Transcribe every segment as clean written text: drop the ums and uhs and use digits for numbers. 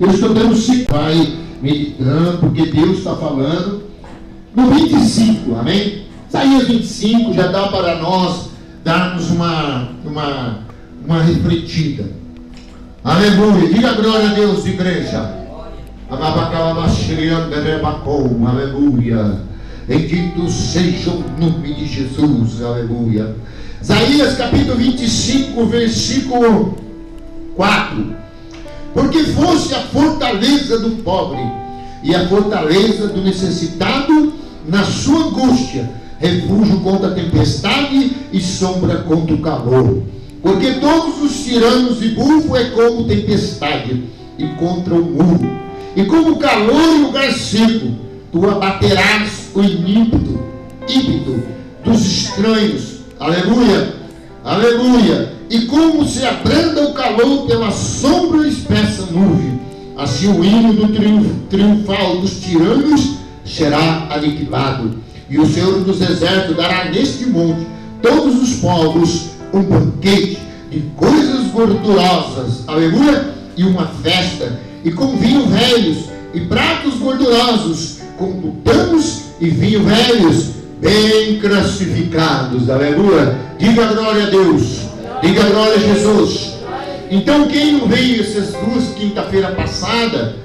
Eu estou dando vai meditando, porque Deus está falando. No 25, amém? Isaías 25 já dá para nós darmos uma refletida. Aleluia. Diga glória a Deus, igreja. Aleluia. Bendito seja o nome de Jesus. Aleluia. Isaías capítulo 25, versículo 4. Porque fosse a fortaleza do pobre e a fortaleza do necessitado na sua angústia, refúgio contra a tempestade e sombra contra o calor. Porque todos os tiranos de bufo é como tempestade e contra o muro, e como calor em lugar seco. Tu abaterás o ímpeto dos estranhos. Aleluia, aleluia. E como se abranda o calor pela sombra espessa nuvem, assim o hino do triunfal dos tiranos será aniquilado. E o Senhor dos exércitos dará neste monte todos os povos um banquete de coisas gordurosas, aleluia, e uma festa, e com vinho velhos e pratos gordurosos, com tutanos e vinho velhos bem classificados, aleluia. Diga glória a Deus, diga glória a Jesus. Então quem não veio essas duas quinta-feira passada,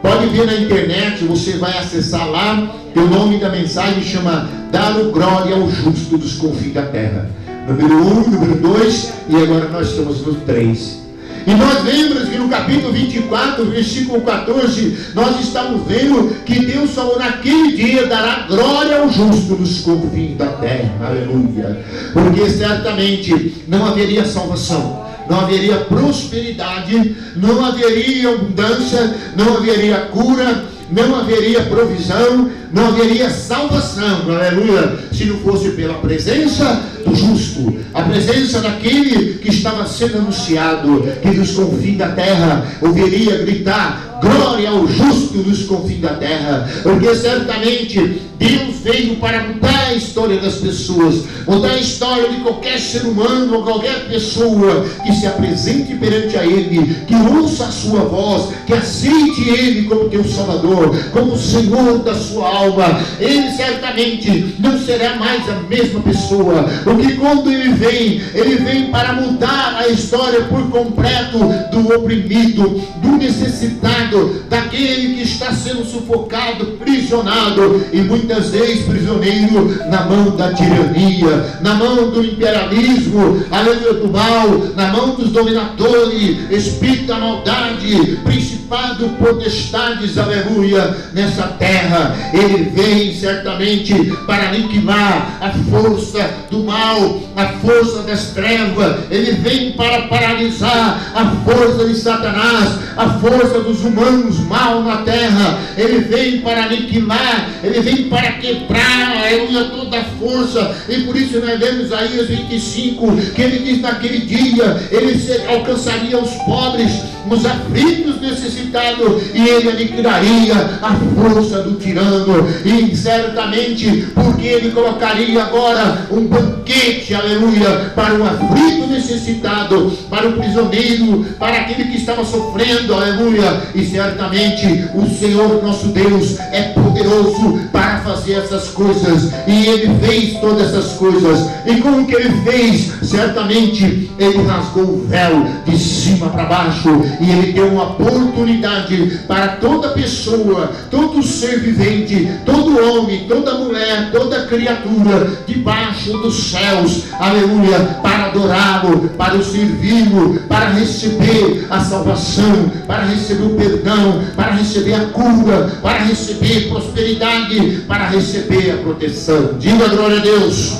pode ver na internet, você vai acessar lá, que o nome da mensagem chama Dar glória ao justo dos confins da terra. Número 1, número 2, e agora nós estamos no 3. E nós vemos que no capítulo 24, versículo 14, nós estamos vendo que Deus falou: naquele dia dará glória ao justo dos confins da terra. Aleluia. Porque certamente não haveria salvação, não haveria prosperidade, não haveria abundância, não haveria cura, não haveria provisão, não haveria salvação, aleluia, se não fosse pela presença do justo, a presença daquele que estava sendo anunciado, que dos confins da terra ouviria gritar: glória ao justo dos confins da terra. Porque certamente Deus veio para mudar a história das pessoas, mudar a história de qualquer ser humano ou qualquer pessoa que se apresente perante a Ele, que ouça a sua voz, que aceite Ele como teu Salvador, como o Senhor da sua alma. Ele certamente não será mais a mesma pessoa, porque quando Ele vem para mudar a história por completo do oprimido, do necessitado, daquele que está sendo sufocado, prisionado e muitas vezes prisioneiro na mão da tirania, na mão do imperialismo, aleluia, do mal, na mão dos dominadores, espírito da maldade, principado, potestades, aleluia, nessa terra. Ele vem certamente para aniquilar a força do mal, a força das trevas. Ele vem para paralisar a força de Satanás, a força dos humanos mal na terra. Ele vem para aniquilar, ele vem para quebrar, aleluia, toda a força. E por isso nós vemos Isaías 25, que ele diz: naquele dia ele alcançaria os pobres, os aflitos, necessitados, e ele aniquilaria a força do tirano. E certamente porque ele colocaria agora um banquete, aleluia, para o aflito necessitado, para o prisioneiro, para aquele que estava sofrendo, aleluia. E certamente o Senhor nosso Deus é poderoso para fazer essas coisas, e ele fez todas essas coisas. E como que ele fez? Certamente ele rasgou o véu de cima para baixo, e ele deu uma oportunidade para toda pessoa, todo ser vivente, todo homem, toda mulher, toda criatura debaixo dos céus, aleluia, para adorá-lo, para o servi-lo, para receber a salvação, para receber o perdão, para receber a cura, para receber prosperidade, para receber a proteção. Diga glória a Deus.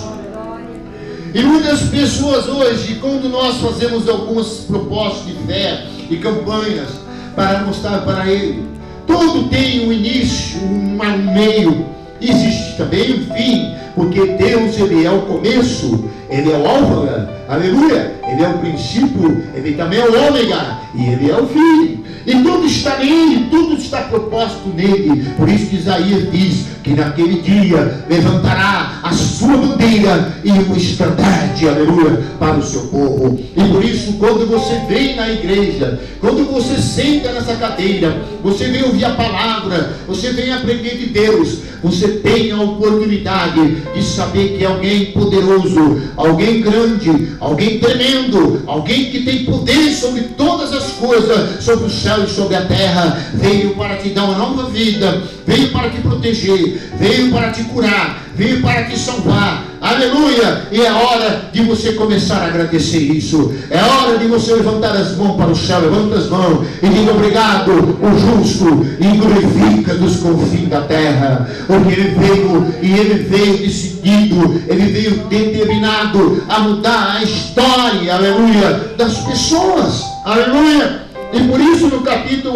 E muitas pessoas hoje, quando nós fazemos algumas propostas de fé e campanhas para mostrar para Ele, tudo tem um início, um meio, existe também um fim, porque Deus, Ele é o começo, Ele é o alfa, aleluia, Ele é o princípio, Ele também é o ômega, e Ele é o fim. E tudo está nele, tudo está proposto nele. Por isso que Isaías diz que naquele dia levantará a sua sua bandeira e um estandarte, aleluia, para o seu povo. E por isso, quando você vem na igreja, quando você senta nessa cadeira, você vem ouvir a palavra, você vem aprender de Deus, você tem a oportunidade de saber que alguém poderoso, alguém grande, alguém tremendo, alguém que tem poder sobre todas as coisas, sobre o céu e sobre a terra, veio para te dar uma nova vida, veio para te proteger, veio para te curar, veio para te salvar, aleluia. E é hora de você começar a agradecer isso, é hora de você levantar as mãos para o céu. Levanta as mãos e diga: obrigado, o justo, e glorifica dos confins da terra, porque ele veio, e ele veio decidido, ele veio determinado a mudar a história, aleluia, das pessoas, aleluia. E por isso no capítulo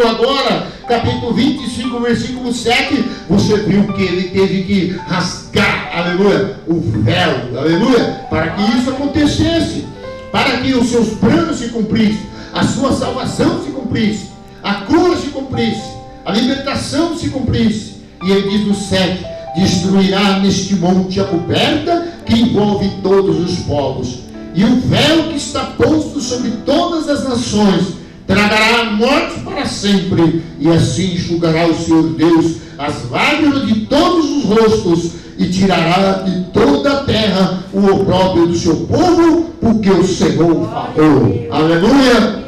25, versículo 7, você viu que ele teve que rasgar, aleluia, o véu, aleluia, para que isso acontecesse, para que os seus planos se cumprissem, a sua salvação se cumprisse, a cura se cumprisse, a libertação se cumprisse. E ele diz no 7: destruirá neste monte a coberta que envolve todos os povos, e o véu que está posto sobre todas as nações tragará a morte para sempre, e assim enxugará o Senhor Deus as lágrimas de todos os rostos, e tirará de toda a terra o opróbrio do seu povo, porque o Senhor falou. Aleluia.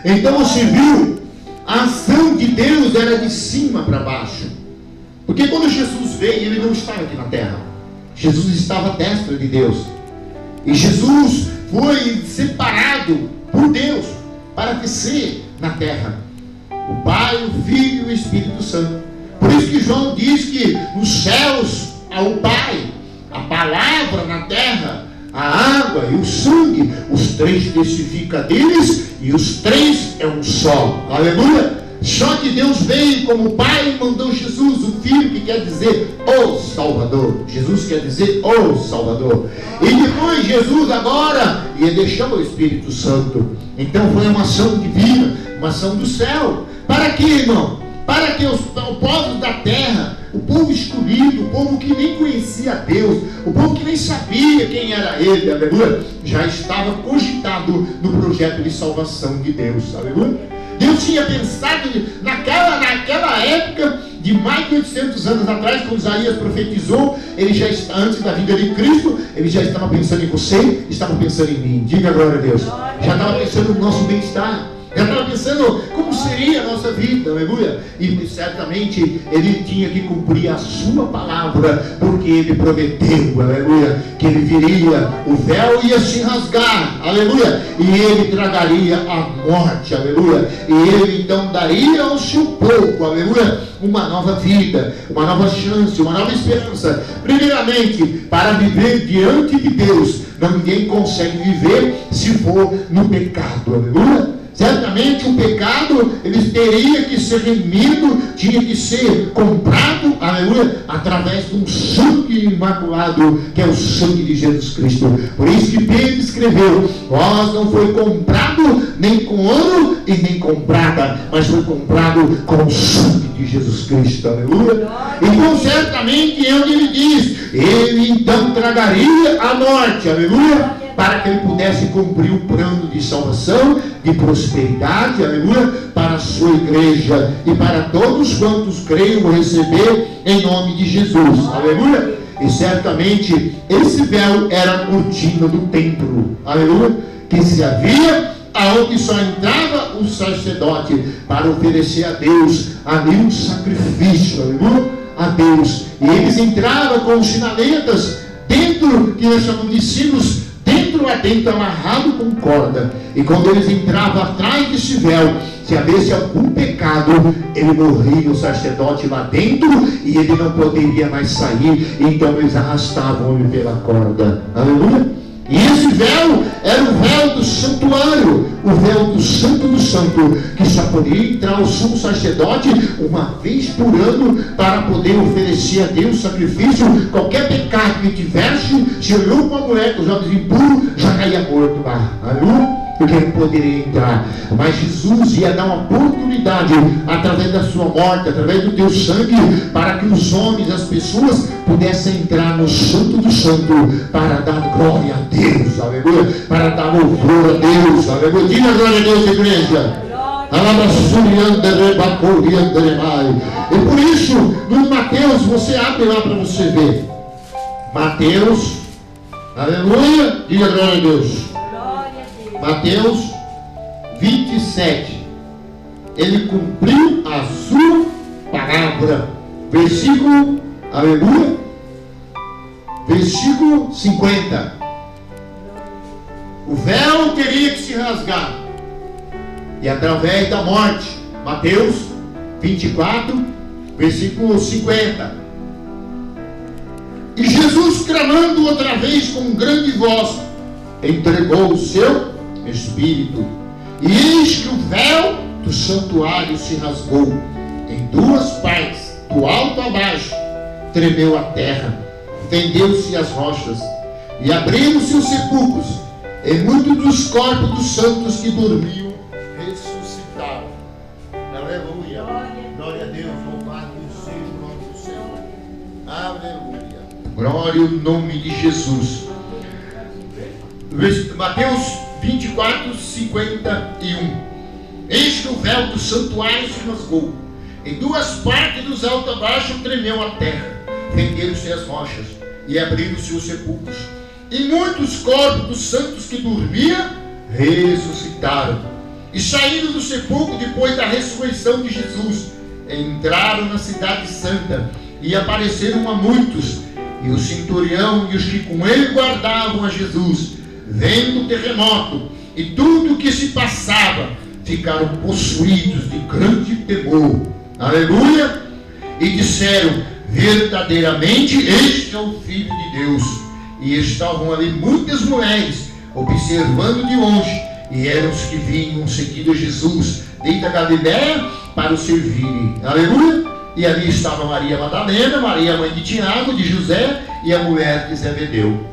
Então você viu, a ação de Deus era de cima para baixo, porque quando Jesus veio, ele não estava aqui na terra, Jesus estava à destra de Deus, e Jesus foi separado por Deus para descer na terra, o Pai, o Filho e o Espírito Santo. Por isso que João diz que nos céus há o Pai, a palavra na terra, a água e o sangue, os três testificam deles, e os três é um só, aleluia. Só que Deus veio como Pai e mandou Jesus, o Filho, que quer dizer o Salvador. Jesus quer dizer o Salvador. E depois Jesus agora ia deixar o Espírito Santo. Então foi uma ação divina, uma ação do céu. Para quê, irmão? Para que o povo da terra, o povo escolhido, o povo que nem conhecia Deus, o povo que nem sabia quem era Ele, aleluia, já estava cogitado no projeto de salvação de Deus, aleluia. Deus tinha pensado naquela época, de mais de 800 anos atrás, quando Isaías profetizou, ele já está, antes da vinda de Cristo, ele já estava pensando em você, estava pensando em mim. Diga glória a Deus. Já estava pensando no nosso bem-estar, já estava pensando como seria a nossa vida, aleluia. E certamente ele tinha que cumprir a sua palavra, porque ele prometeu, aleluia, que ele viria, o véu ia se rasgar, aleluia, e ele tragaria a morte, aleluia, e ele então daria ao seu povo, aleluia, uma nova vida, uma nova chance, uma nova esperança. Primeiramente, para viver diante de Deus, ninguém consegue viver se for no pecado, aleluia. Certamente o pecado, ele teria que ser remido, tinha que ser comprado, aleluia, através de um sangue imaculado, que é o sangue de Jesus Cristo. Por isso que Pedro escreveu: nós não foi comprado nem com ouro e nem com prata, mas foi comprado com o sangue de Jesus Cristo, aleluia. Então certamente ele diz, ele então tragaria a morte, aleluia, para que ele pudesse cumprir o plano de salvação, de prosperidade, aleluia, para a sua igreja e para todos quantos creiam receber em nome de Jesus, aleluia. E certamente esse véu era a cortina do templo, aleluia, que se havia, aonde só entrava o sacerdote para oferecer a Deus ali um sacrifício, aleluia, a Deus. E eles entravam com sinaletas dentro, que nós chamamos de sinos, dentro a dentro, amarrado com corda. E quando eles entravam atrás desse véu, se havesse algum pecado, ele morria, o sacerdote lá dentro, e ele não poderia mais sair. Então eles arrastavam ele pela corda, aleluia. E esse véu era o véu do santuário, o véu do santo, que só poderia entrar o sumo sacerdote uma vez por ano, para poder oferecer a Deus sacrifício. Qualquer pecado que tivesse, se olhou para uma mulher com os olhos impuros, já caía morto lá, aleluia. porque ele poderia entrar, mas Jesus ia dar uma oportunidade através da sua morte, através do teu sangue, para que os homens, as pessoas pudessem entrar no Santo do Santo para dar glória a Deus, aleluia, para dar louvor a Deus, aleluia. Diga glória a Deus, igreja. E por isso, no Mateus, você abre lá para você ver. Mateus, aleluia, diga glória a Deus. Mateus 27. Ele cumpriu a sua palavra. Versículo, aleluia, versículo 50. O véu teria que se rasgar, e através da morte, Mateus 24, versículo 50. E Jesus, clamando outra vez com grande voz, entregou o seu Espírito. E eis que o véu do santuário se rasgou em duas partes, do alto a baixo. Tremeu a terra, fendeu-se as rochas, e abriram-se os sepulcros, e muitos dos corpos dos santos que dormiam ressuscitaram. Aleluia. Glória a Deus, louvado seja o nome do Senhor. Aleluia. Glória ao nome de Jesus. Mateus 24, 51. Eis que o véu do santuário se rasgou, em duas partes, dos altos a baixo, tremeu a terra, fenderam-se as rochas, e abriram-se os sepulcros, e muitos corpos dos santos que dormiam ressuscitaram. E saindo do sepulcro depois da ressurreição de Jesus, entraram na cidade santa, e apareceram a muitos. E o centurião e os que com ele guardavam a Jesus, vendo o terremoto e tudo o que se passava, ficaram possuídos de grande temor. Aleluia! E disseram: verdadeiramente este é o Filho de Deus. E estavam ali muitas mulheres observando de longe, e eram os que vinham seguindo Jesus desde a Galiléia para o servirem. Aleluia! E ali estava Maria Madalena, Maria mãe de Tiago, de José, e a mulher de Zebedeu.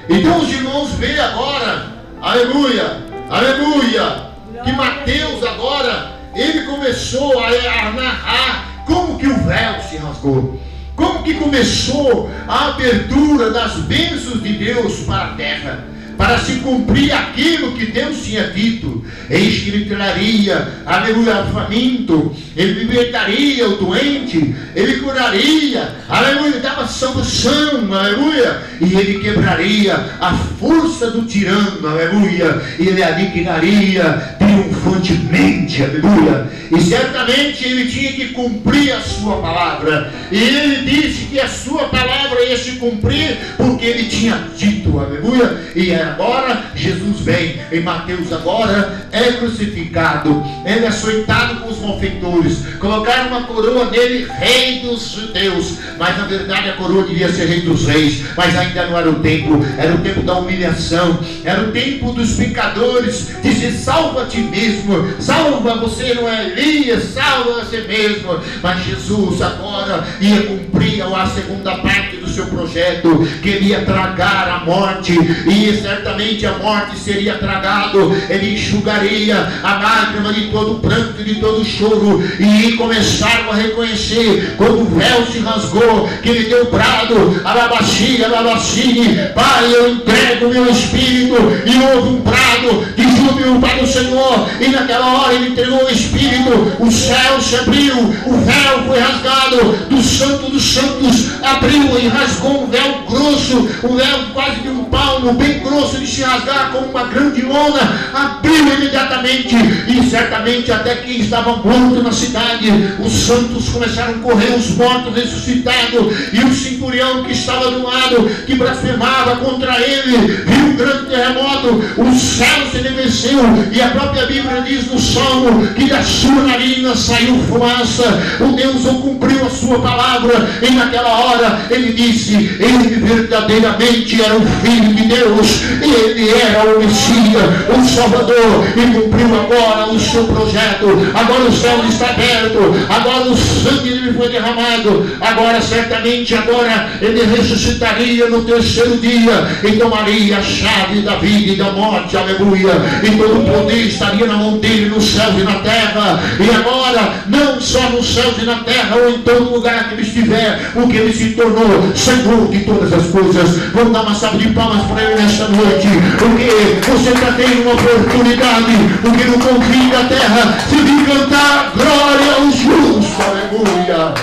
Então os irmãos veem agora, aleluia, aleluia, que Mateus agora, ele começou a narrar como que o véu se rasgou, como que começou a abertura das bênçãos de Deus para a terra, para se cumprir aquilo que Deus tinha dito. Eis que ele traria, aleluia, ao faminto, ele libertaria o doente, ele curaria, aleluia, ele dava salvação, aleluia, e ele quebraria a força do tirano, aleluia, e ele aniquilaria triunfantemente, aleluia. E certamente ele tinha que cumprir a sua palavra, e ele disse que a sua palavra ia se cumprir, porque ele tinha dito, aleluia. E agora Jesus vem, em Mateus agora é crucificado, ele é açoitado com os malfeitores, colocaram uma coroa nele, rei dos judeus, mas na verdade a coroa devia ser rei dos reis, mas ainda não era o tempo, era o tempo da humilhação, era o tempo dos pecadores, dizer: salva a ti mesmo, salva, você não é Elias, salva a si mesmo. Mas Jesus agora ia cumprir a segunda parte do seu projeto, que ele ia tragar a morte, e certamente a morte seria tragado, ele enxugaria a lágrima de todo pranto, de todo choro, e começaram a reconhecer quando o véu se rasgou, que ele deu brado: alabaxi, alabacine, Pai, eu entrego o meu espírito. E houve um brado de júbilo para o Senhor, e naquela hora ele entregou o espírito, o céu se abriu, o véu foi rasgado, do santo dos santos abriu e rasgou um véu grosso, um véu quase de um palmo, bem grosso, de se rasgar como uma grande lona, abriu imediatamente, e certamente até quem estava morto na cidade, os santos começaram a correr, os mortos ressuscitados, e o centurião que estava do lado, que blasfemava contra ele, viu um grande terremoto, o céu se estremeceu, e a própria Bíblia diz no Salmo que da sua narina saiu fumaça. O Deus cumpriu a sua palavra, e naquela hora ele disse: ele verdadeiramente era o Filho de Deus, ele era o Messias, o Salvador, e cumpriu agora o seu projeto. Agora o céu está aberto, agora o sangue dele foi derramado, agora certamente agora ele ressuscitaria no terceiro dia e tomaria a chave da vida e da morte, aleluia, e todo o poder estaria na mão dele, nos céus e na terra. E agora, não só nos céus e na terra, ou em todo lugar que ele estiver, porque ele se tornou Senhor de todas as coisas. Vamos dar uma salva de palmas para ele nesta noite, porque você está tendo uma oportunidade, porque no confim da terra se vir cantar glória ao justo, aleluia.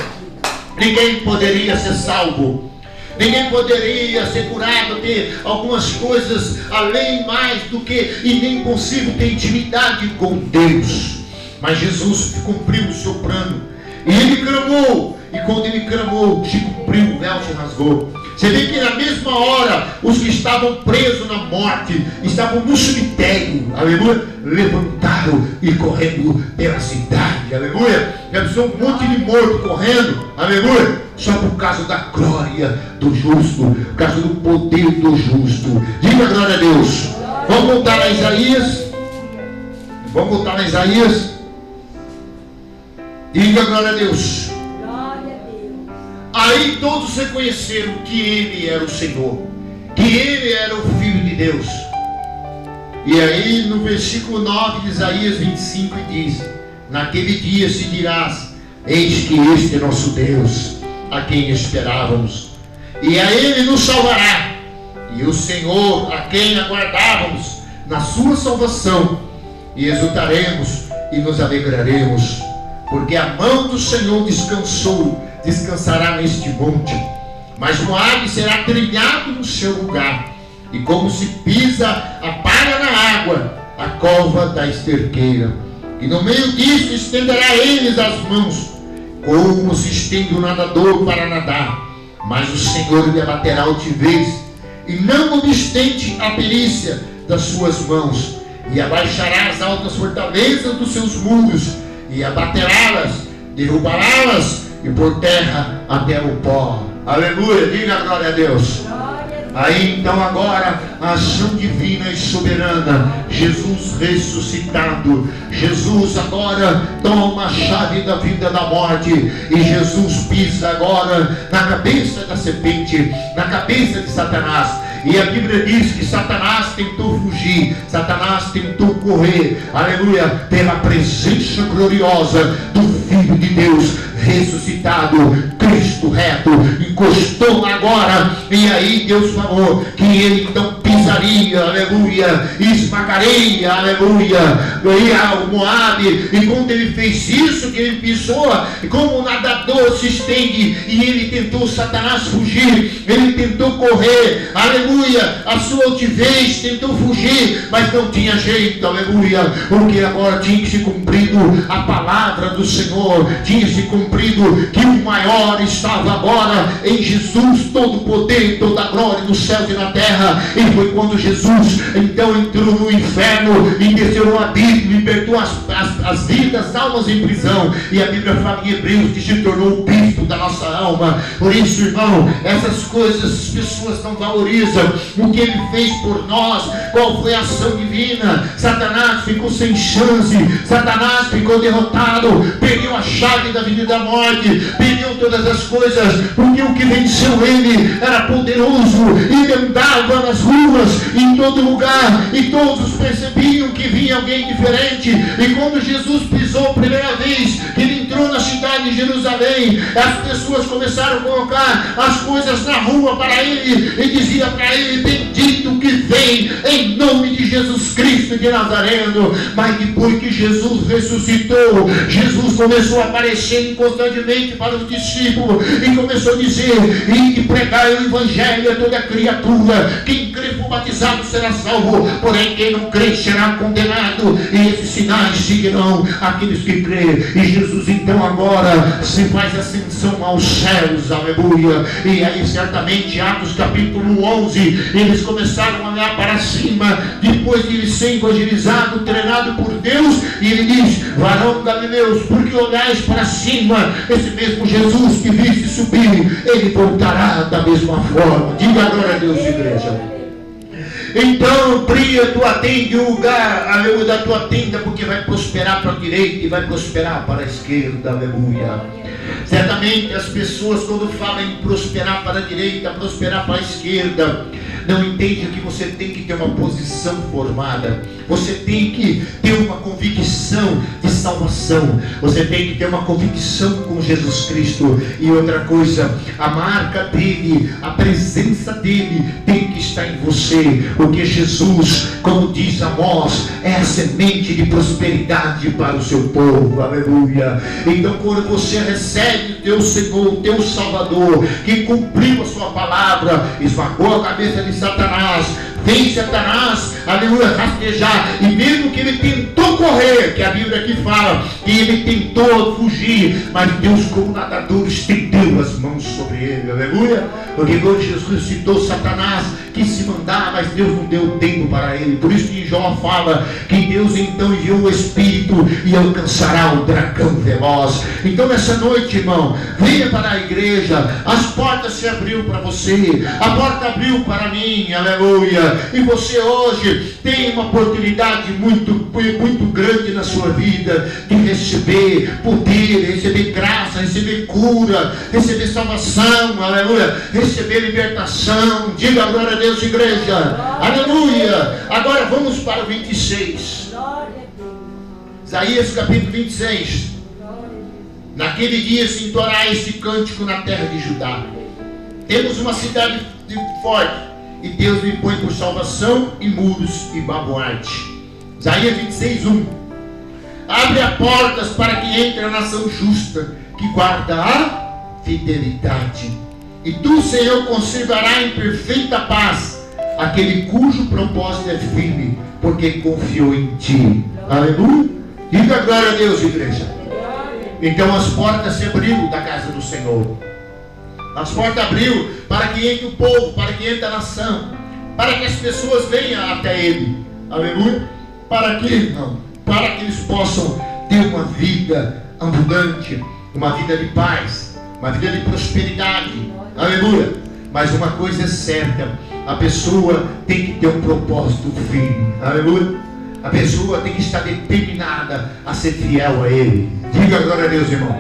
Ninguém poderia ser salvo, ninguém poderia ser curado, ter algumas coisas além mais do que, e nem possível ter intimidade com Deus. Mas Jesus cumpriu o seu plano, e ele clamou, e quando ele clamou, se cumpriu, o véu se rasgou. Você vê que na mesma hora, os que estavam presos na morte, estavam no cemitério, aleluia, levantaram e correndo pela cidade, aleluia. Um monte de morto correndo, aleluia, só por causa da glória do justo, por causa do poder do justo. Diga glória a Deus. Vamos voltar a Isaías. Vamos voltar a Isaías. Diga glória a Deus. Aí todos reconheceram que ele era o Senhor, que ele era o Filho de Deus. E aí no versículo 9 de Isaías 25 diz: naquele dia se dirás, eis que este é nosso Deus, a quem esperávamos, e a ele nos salvará, e o Senhor a quem aguardávamos na sua salvação, e exultaremos e nos alegraremos, porque a mão do Senhor descansará neste monte, mas Moabe será trilhado no seu lugar, e como se pisa a palha na água, a cova da esterqueira, e no meio disso estenderá eles as mãos, como se estende o nadador para nadar, mas o Senhor lhe abaterá altivez, e não obstante a perícia das suas mãos, e abaixará as altas fortalezas dos seus muros, e abaterá-las, derrubará-las, e por terra até o pó. Aleluia, diga glória a Deus. Aí então agora a ação divina e soberana, Jesus ressuscitado, Jesus agora toma a chave da vida da morte, e Jesus pisa agora na cabeça da serpente, na cabeça de Satanás. E a Bíblia diz que Satanás tentou fugir, Satanás tentou correr, aleluia, pela presença gloriosa do Filho de Deus ressuscitado, Cristo reto, encostou agora, e aí Deus falou que ele então pisaria, aleluia, esmagaria, aleluia, o Moabe. E quando ele fez isso, que ele pisou, como o nadador se estende, e ele tentou, Satanás, fugir, ele tentou correr, aleluia, a sua altivez, tentou fugir, mas não tinha jeito, aleluia, porque agora tinha que se cumprido a palavra do Senhor, tinha se cumprido que o maior estava agora em Jesus, todo o poder, toda a glória nos céus e na terra. E foi quando Jesus então entrou no inferno e desceu no abismo, libertou as vidas, almas em prisão, e a Bíblia fala em Hebreus que se tornou o bispo da nossa alma. Por isso, irmão, essas coisas as pessoas não valorizam, o que ele fez por nós, qual foi a ação divina. Satanás ficou sem chance, Satanás ficou derrotado, perdeu a chave da vida e da morte, perdeu todas as coisas, porque o que venceu ele era poderoso, e andava nas ruas, em todo lugar, e todos percebiam que vinha alguém diferente. E quando Jesus pisou a primeira vez, que ele entrou na cidade de Jerusalém, as pessoas começaram a colocar as coisas na rua para ele, e dizia para ele: bendito que vem em nome de Jesus Cristo de Nazareno. Mas depois que Jesus ressuscitou, Jesus começou a aparecer constantemente para os discípulos, e começou a dizer: e pregar o evangelho a toda criatura, quem crê for batizado será salvo, porém quem não crê será condenado, e esses sinais seguirão aqueles que crêem. E Jesus então agora se faz ascensão aos céus, aleluia. E aí certamente Atos capítulo 11, eles começaram a olhar para cima, depois de ele ser evangelizado, treinado por Deus, e ele diz: varão galileus, porque olhais para cima, esse mesmo Jesus que viste subir, ele voltará da mesma forma. Diga glória a Deus, igreja. Então amplia a tua tenda, o lugar, aleluia, da tua tenda, porque vai prosperar para a direita e vai prosperar para a esquerda, aleluia. Certamente as pessoas, quando falam em prosperar para a direita, prosperar para a esquerda, não entendem que você tem que ter uma posição formada, você tem que ter uma convicção de salvação, você tem que ter uma convicção com Jesus Cristo. E outra coisa, a marca dele, a presença dele tem que estar em você, porque Jesus, como diz Amós, é a semente de prosperidade para o seu povo, aleluia. Então quando você recebe o teu Senhor, o teu Salvador, que cumpriu a sua palavra, esmagou a cabeça de Satanás, fez Satanás, aleluia, rastejar, e mesmo que ele tentou correr, que a Bíblia aqui fala, que ele tentou fugir, mas Deus, como nadador, estendeu as mãos sobre ele, aleluia, porque quando Jesus ressuscitou, Satanás quis se mandar, mas Deus não deu tempo para ele. Por isso que Jó fala que Deus então enviou o Espírito e alcançará o dragão veloz. Então nessa noite, irmão, venha para a igreja, as portas se abriu para você, a porta abriu para mim, aleluia, e você hoje tem uma oportunidade muito grande na sua vida de receber poder, receber graça, receber cura, receber salvação, aleluia, receber libertação. Diga a glória a Deus, igreja, aleluia. Agora vamos para o 26, Isaías capítulo 26. Naquele dia se entoará esse cântico na terra de Judá. Temos uma cidade forte, e Deus me põe por salvação e muros e baluarte. Isaías 26:1. Abre as portas para que entre a nação justa, que guarda a fidelidade. E tu, Senhor, conservará em perfeita paz aquele cujo propósito é firme, porque confiou em ti. Aleluia. Diga glória a Deus, igreja. Então as portas se abriram da casa do Senhor. As portas abriu para que entre o povo, para que entre a nação, para que as pessoas venham até Ele, aleluia, para que eles possam ter uma vida abundante, uma vida de paz, uma vida de prosperidade, aleluia. Mas uma coisa é certa, a pessoa tem que ter um propósito firme, aleluia. A pessoa tem que estar determinada a ser fiel a Ele. Diga glória a Deus, irmão.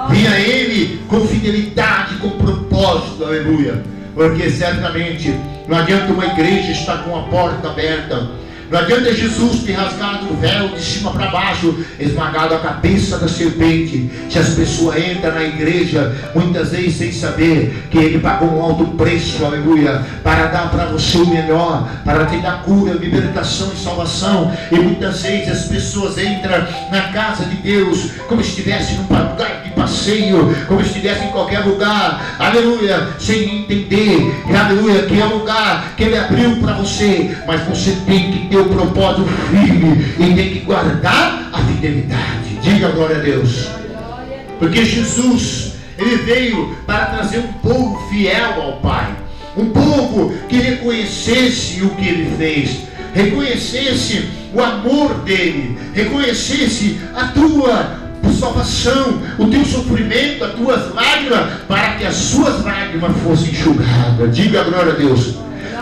Venha a Ele com fidelidade, com propósito, aleluia. Porque certamente não adianta uma igreja estar com a porta aberta, não adianta Jesus ter rasgado o véu de cima para baixo, esmagado a cabeça da serpente, se as pessoas entram na igreja muitas vezes sem saber que Ele pagou um alto preço, aleluia, para dar para você o melhor, para te dar cura, libertação e salvação. E muitas vezes as pessoas entram na casa de Deus como se estivesse num lugar de passeio, como se estivesse em qualquer lugar, aleluia, sem entender, aleluia, que é o lugar que Ele abriu para você. Mas você tem que ter o propósito firme e tem que guardar a fidelidade. Diga glória a Deus. Porque Jesus, Ele veio para trazer um povo fiel ao Pai, um povo que reconhecesse o que Ele fez, reconhecesse o amor dEle, reconhecesse a tua salvação, o teu sofrimento, as tuas lágrimas, para que as suas lágrimas fossem enxugadas. Diga glória a Deus.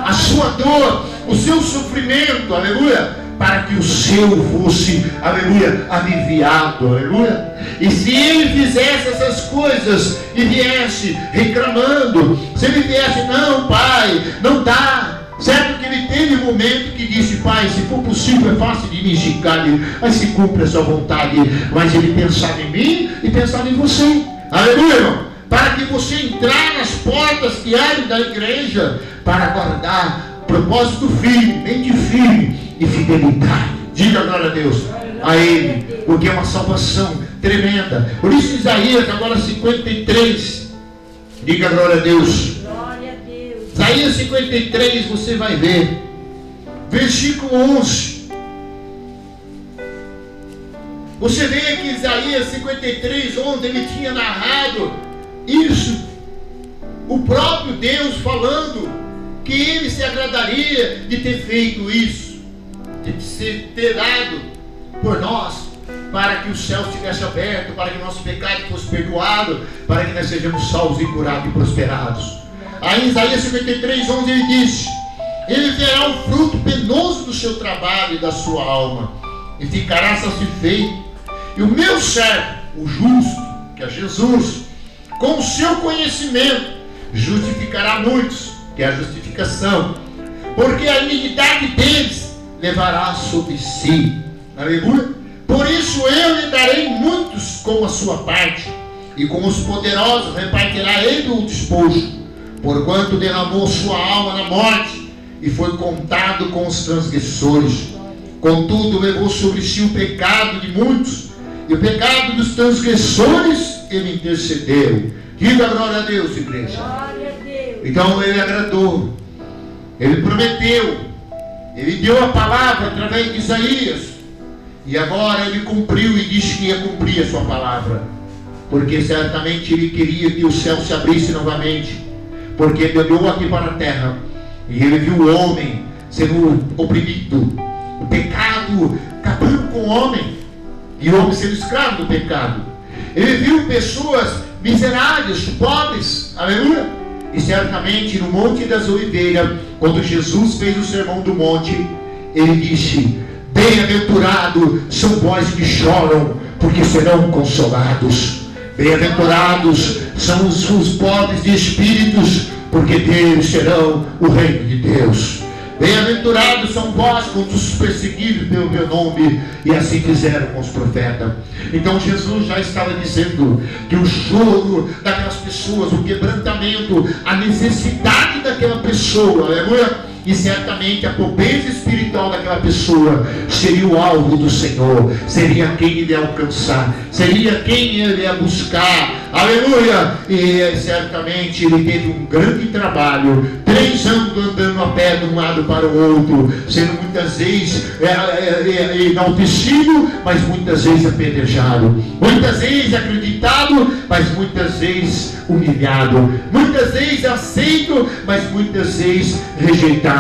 A sua dor, o seu sofrimento, aleluia, para que o seu fosse, aleluia, aliviado, aleluia. E se Ele fizesse essas coisas e viesse reclamando, se Ele viesse, não, Pai, não dá, certo que Ele teve um momento que disse, Pai, se for possível, é fácil de me esticar, mas se cumpre a sua vontade. Mas Ele pensava em mim e pensava em você, aleluia, irmão, para que você entrar nas portas que abrem da igreja, para guardar propósito firme, mente firme e fidelidade. Diga glória a Deus a Ele, porque é uma salvação tremenda. Por isso Isaías agora 53, diga glória a Deus. Isaías 53, você vai ver, versículo 11. Você vê que Isaías 53, onde ele tinha narrado isso, o próprio Deus falando que Ele se agradaria de ter feito isso, de ter dado por nós, para que o céu estivesse aberto, para que o nosso pecado fosse perdoado, para que nós sejamos salvos e curados e prosperados. Aí em Isaías 53, onde ele disse, Ele verá o fruto penoso do seu trabalho e da sua alma, e ficará satisfeito. E o meu servo, o justo, que é Jesus, com o seu conhecimento, justificará muitos, que é a justificação, porque a iniquidade deles levará sobre si. Aleluia. Por isso eu lhe darei muitos como a sua parte, e com os poderosos repartirá ele o despojo, porquanto derramou sua alma na morte, e foi contado com os transgressores. Contudo, levou sobre si o pecado de muitos, e o pecado dos transgressores ele intercedeu. Diga glória a Deus, igreja. Glória a Deus. Então ele agradou, ele prometeu, ele deu a palavra através de Isaías, e agora ele cumpriu e disse que ia cumprir a sua palavra, porque certamente ele queria que o céu se abrisse novamente, porque ele olhou aqui para a terra e ele viu o homem sendo oprimido, o pecado acabando com o homem, e o homem sendo escravo do pecado. Ele viu pessoas miseráveis, pobres, aleluia. E certamente no Monte das Oliveiras, quando Jesus fez o sermão do monte, ele disse: bem-aventurados são vós que choram, porque serão consolados. Bem-aventurados são os pobres de espíritos, porque deles serão o reino de Deus. Bem-aventurados são vós quando os perseguidos pelo meu nome, e assim fizeram com os profetas. Então Jesus já estava dizendo que o choro daquelas pessoas, o quebrantamento, a necessidade daquela pessoa, aleluia, e certamente a pobreza espiritual daquela pessoa seria o alvo do Senhor, seria quem ele ia alcançar, seria quem ele ia buscar, aleluia. E certamente ele teve um grande trabalho, 3 anos andando a pé de um lado para o outro, sendo muitas vezes enaltecido, mas muitas vezes apedrejado, muitas vezes acreditado, mas muitas vezes humilhado, muitas vezes aceito, mas muitas vezes rejeitado.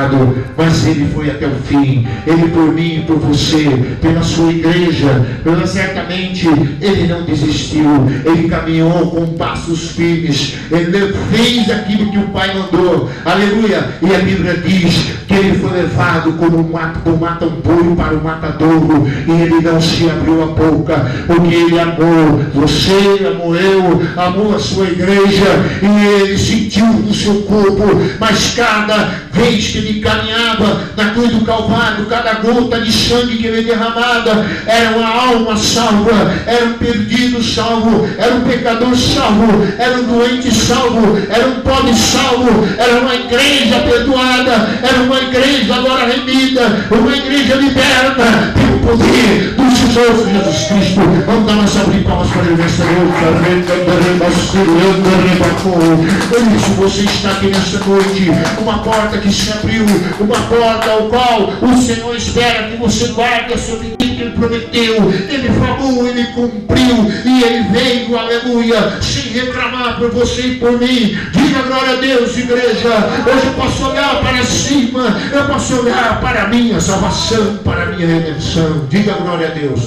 Mas ele foi até o fim. Ele por mim e por você, pela sua igreja, certamente ele não desistiu. Ele caminhou com passos firmes. Ele fez aquilo que o Pai mandou, aleluia. E a Bíblia diz que ele foi levado como mata um boi para o matadouro, e ele não se abriu a boca, porque ele amou você, amou eu, amou a sua igreja, e ele sentiu no seu corpo. Mas cada vez que ele caminhava na cruz do Calvário, cada gota de sangue que ele derramava era uma alma salva, era um perdido salvo, era um pecador salvo, era um doente salvo, era um pobre salvo, era uma igreja perdoada, era uma igreja agora remida, uma igreja liberta pelo poder do Senhor Jesus Cristo. Vamos dar uma salva de palmas para ele nesta noite. Se você está aqui nesta noite, uma porta que se abriu, uma porta ao qual o Senhor espera que você guarde a sua vida, que Ele prometeu, Ele falou, Ele cumpriu, e Ele veio, aleluia, sem reclamar por você e por mim. Diga glória a Deus, igreja. Hoje eu posso olhar para cima, eu posso olhar para a minha salvação, para a minha redenção. Diga glória a Deus.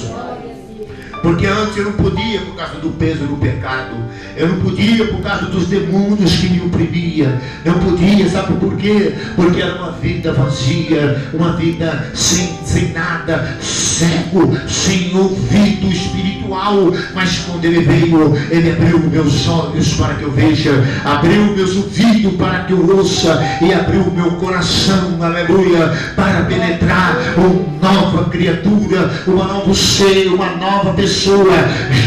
Porque antes eu não podia por causa do peso do pecado, eu não podia por causa dos demônios que me oprimia, não podia, sabe por quê? Porque era uma vida vazia, uma vida sem nada, cego, sem ouvido espiritual. Mas quando Ele veio, Ele abriu meus olhos para que eu veja, abriu meus ouvidos para que eu ouça, e abriu meu coração, aleluia, para penetrar uma nova criatura, um novo ser, uma nova pessoa,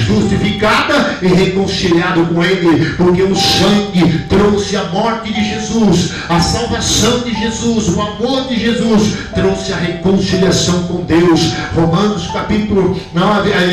justificada e reconciliado com Ele, porque o sangue trouxe a morte de Jesus, a salvação de Jesus, o amor de Jesus trouxe a reconciliação com Deus. Romanos capítulo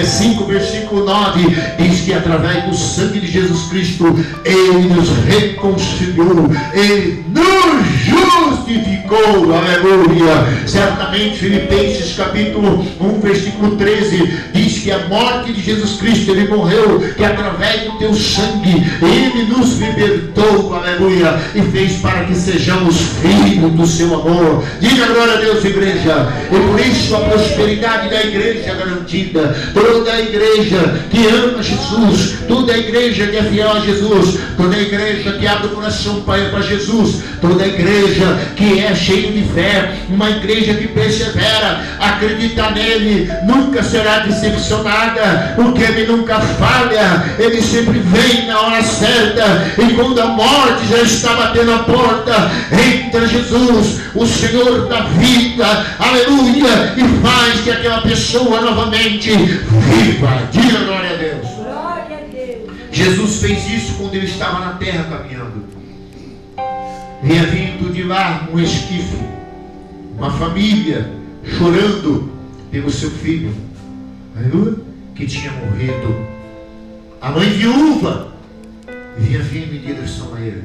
5, versículo 9 diz que através do sangue de Jesus Cristo Ele nos reconciliou, Ele nos justificou, aleluia. Certamente Filipenses capítulo 1, versículo 13 diz que a morte de Jesus Cristo, Ele morreu, que através do teu sangue Ele nos libertou, aleluia, e fez para que sejamos filhos do seu amor. Diga glória a Deus, igreja. E por isso a prosperidade da igreja é garantida. Toda a igreja que ama Jesus, toda a igreja que é fiel a Jesus, toda a igreja que abre o coração para Jesus, toda a igreja que é cheio de fé, uma igreja que persevera, acredita nele, nunca será decepcionada, porque ele nunca falha, ele sempre vem na hora certa. E quando a morte já está batendo a porta, entra Jesus, o Senhor da vida, aleluia, e faz que aquela pessoa novamente viva. Diga glória a Deus. Glória a Deus. Jesus fez isso quando ele estava na terra caminhando. Vinha vindo de lá um esquife, uma família chorando pelo seu filho, aleluia, que tinha morrido. A mãe viúva vinha vindo em direção a ele.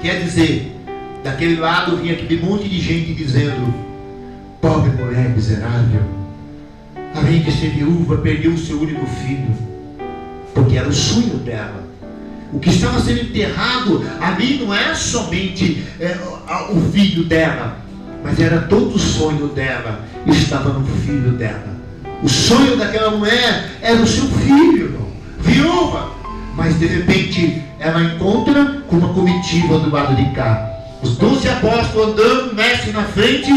Quer dizer, daquele lado vinha aquele monte de gente dizendo: pobre mulher miserável, além de ser viúva, perdeu o seu único filho, porque era o sonho dela. O que estava sendo enterrado ali não é somente o filho dela, mas era todo o sonho dela, estava no filho dela. O sonho daquela mulher era o seu filho, irmão, viúva. Mas de repente ela encontra com uma comitiva do lado de cá. Os 12 apóstolos andando, mestre na frente,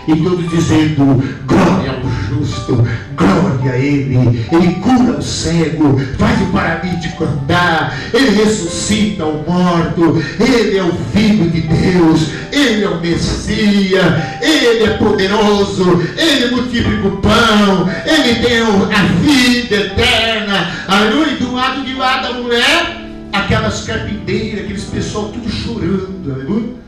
e todos dizendo: glória ao justo, glória a ele. Ele cura o cego, faz o paralítico andar, ele ressuscita o morto, ele é o Filho de Deus, ele é o Messias, ele é poderoso, ele multiplica o pão, ele tem a vida eterna. Aleluia. E do lado de lá da mulher, aquelas carpinteiras, aqueles pessoal tudo chorando, aleluia.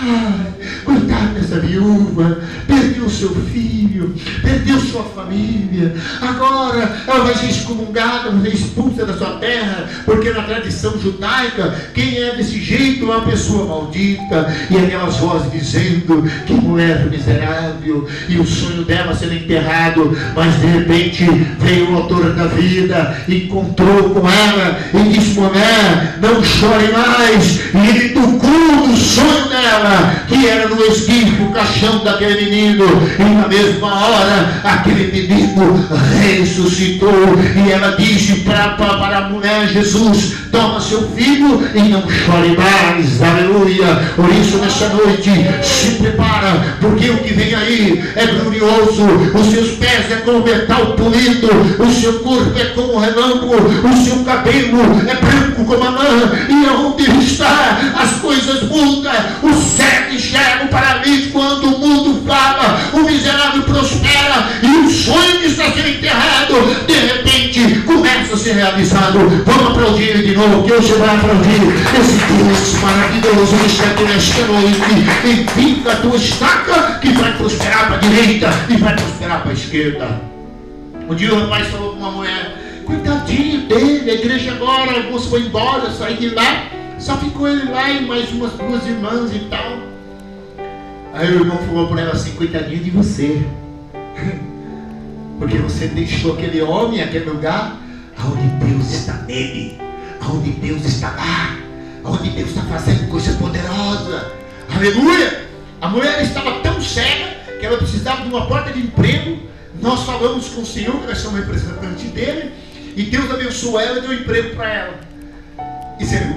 Ai, coitada dessa viúva, perdeu seu filho, perdeu sua família, agora ela vai ser excomungada, vai ser expulsa da sua terra, porque na tradição judaica, quem é desse jeito é uma pessoa maldita. E aquelas vozes dizendo: que mulher miserável, e o sonho dela sendo enterrado. Mas de repente veio o autor da vida, encontrou com ela e disse: mulher, não chore mais. E ele tocou no sonho dela, que era no esquife, o caixão daquele menino, e na mesma hora aquele menino ressuscitou. E ela disse para a mulher: Jesus, toma seu filho e não chore mais. Aleluia. Por isso nessa noite se prepara, porque o que vem aí é glorioso. Os seus pés é como metal polido, o seu corpo é como relâmpago, o seu cabelo é branco como a lã, e aonde ele está as coisas mudam. O cego enxerga, o paralítico anda, o mundo fala, o miserável prospera, e o sonho que está sendo enterrado de repente começa a ser realizado. Vamos aplaudir ele de novo, que hoje vai aplaudir esse Deus maravilhoso que está aqui nesta noite. Enfica a tua estaca, que vai prosperar para a direita e vai prosperar para a esquerda. Um dia o rapaz falou com uma mulher: coitadinho dele, a igreja agora, o moço foi embora, saiu de lá, só ficou ele lá e mais umas 2 irmãs e tal. Aí o irmão falou para ela assim: coitadinho de você, porque você deixou aquele homem, aquele lugar, onde Deus está nele, onde Deus está lá, onde Deus está fazendo coisa poderosa. Aleluia. A mulher estava tão cega que ela precisava de uma porta de emprego. Nós falamos com o Senhor, que nós somos representantes dele, e Deus abençoou ela e deu emprego para ela. E você viu?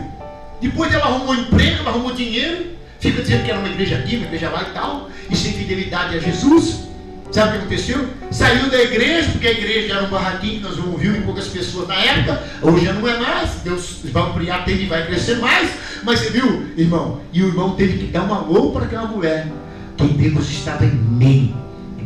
Depois ela arrumou emprego, ela arrumou dinheiro, fica dizendo que era uma igreja aqui, uma igreja lá e tal, e sem fidelidade a Jesus. Sabe o que aconteceu? Saiu da igreja, porque a igreja era um barraquinho que nós vamos ouvir em poucas pessoas na época. Hoje já não é mais, Deus vai ampliar, e vai crescer mais. Mas você viu, irmão? E o irmão teve que dar um alô para aquela mulher, que Deus estava em mim,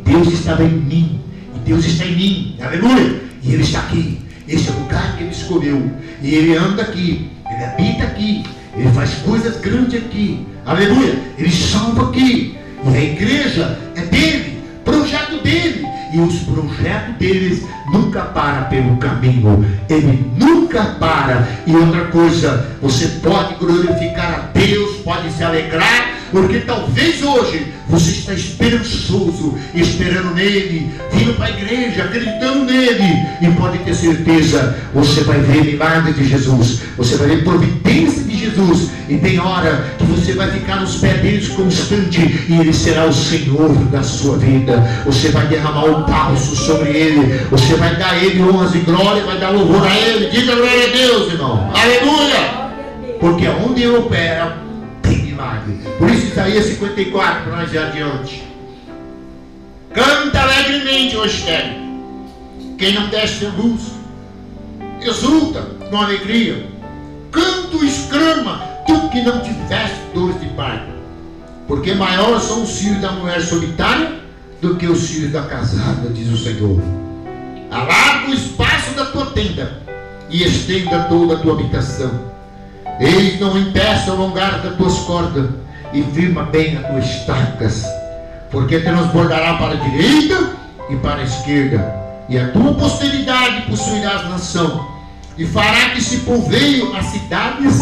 Deus estava em mim, e Deus está em mim, aleluia. E Ele está aqui, esse é o lugar que Ele escolheu, e Ele anda aqui, Ele habita aqui, Ele faz coisas grandes aqui, aleluia. Ele salva aqui, e a igreja é dele, projeto dele, e os projetos deles nunca param pelo caminho. Ele nunca para. E outra coisa, você pode glorificar a Deus, pode se alegrar, porque talvez hoje você está esperançoso, esperando nele, vindo para a igreja, acreditando nele, e pode ter certeza, você vai ver milagre de Jesus, você vai ver providência de Jesus, e tem hora que você vai ficar nos pés deles constante, e ele será o Senhor da sua vida. Você vai derramar o bálsamo sobre ele, você vai dar a ele honras e glória, vai dar louvor a ele. Diga glória a Deus, irmão, aleluia, porque onde ele opera tem milagre. Por isso Isaías 54 para nós ir adiante. Canta alegremente, ó estéril. Quem não desce a luz, exulta com alegria. Canto e exclama, tu que não tiveste dores de parto. Porque maiores são os filhos da mulher solitária do que os filhos da casada, diz o Senhor. Alarga o espaço da tua tenda e estenda toda a tua habitação. Eis não impeça o alongar das tuas cordas e firma bem as tuas estacas, porque transbordará para a direita e para a esquerda, e a tua posteridade possuirá as nações, e fará que se povoeiem as cidades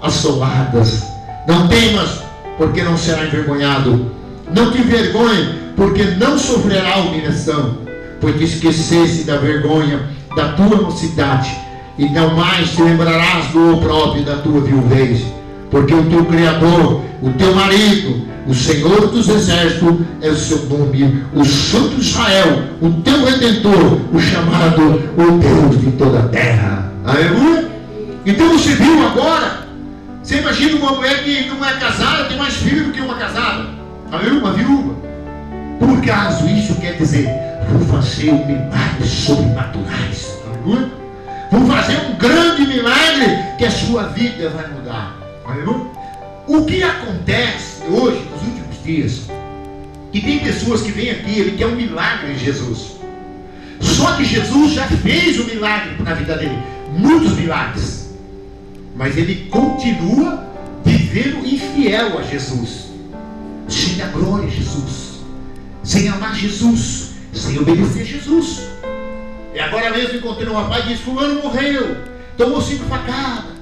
assoladas. Não temas, porque não será envergonhado. Não te envergonhe, porque não sofrerá humilhação, pois te esquecesse da vergonha da tua mocidade, e não mais te lembrarás do opróbrio da tua viuvez, porque o teu Criador, o teu marido, o Senhor dos Exércitos é o seu nome, o Santo Israel, o teu Redentor, o chamado, o Deus de toda a terra. Aleluia! Então você viu agora, você imagina uma mulher que não é casada, tem mais filho do que uma casada. Aleluia, uma viúva. Por acaso isso quer dizer, vou fazer milagres sobrenaturais. Aleluia! Vou fazer um grande milagre que a sua vida vai mudar. Aleluia! O que acontece hoje, nos últimos dias, que tem pessoas que vêm aqui, ele quer um milagre em Jesus. Só que Jesus já fez o milagre na vida dele, muitos milagres, mas ele continua vivendo infiel a Jesus, sem dar glória a Jesus, sem amar Jesus, sem obedecer a Jesus. E agora mesmo encontrei um rapaz e disse, fulano morreu, tomou 5 facadas.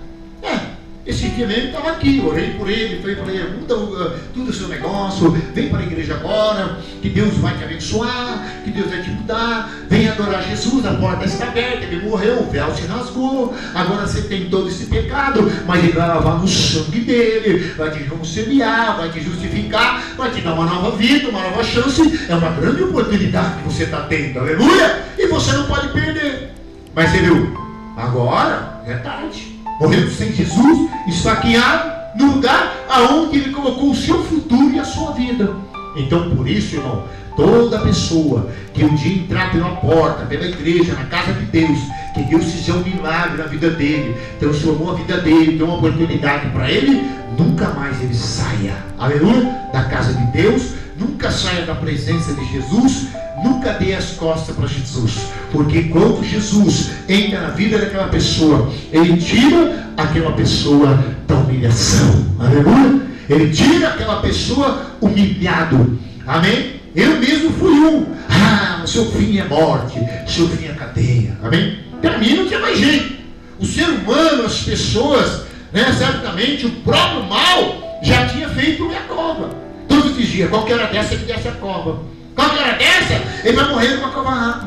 Esse dia mesmo estava aqui, orei por ele, falei para ele, muda tudo o seu negócio, vem para a igreja agora, que Deus vai te abençoar, que Deus vai te mudar, vem adorar Jesus, a porta está aberta, ele morreu, o véu se rasgou, agora você tem todo esse pecado, mas ele vai lavar no sangue dele, vai te reconciliar, vai te justificar, vai te dar uma nova vida, uma nova chance, é uma grande oportunidade que você está tendo, aleluia, e você não pode perder. Mas você viu, agora é tarde. Morrendo sem Jesus, esfaqueado no lugar aonde ele colocou o seu futuro e a sua vida. Então por isso, irmão, toda pessoa que um dia entrar pela porta, pela igreja, na casa de Deus, que Deus fizer um milagre na vida dele, transformou a vida dele, deu uma oportunidade para ele, nunca mais ele saia, aleluia, da casa de Deus, nunca saia da presença de Jesus, nunca dê as costas para Jesus, porque quando Jesus entra na vida daquela pessoa, ele tira aquela pessoa da humilhação, aleluia, ele tira aquela pessoa humilhado, amém? Eu mesmo fui um, seu fim é morte, seu fim é cadeia, amém? Para mim não tinha mais jeito, o ser humano, as pessoas, né, certamente o próprio mal já tinha feito minha cova. Todos os dias, qualquer hora dessa ele desce a cova, qualquer hora dessa ele vai morrer numa cova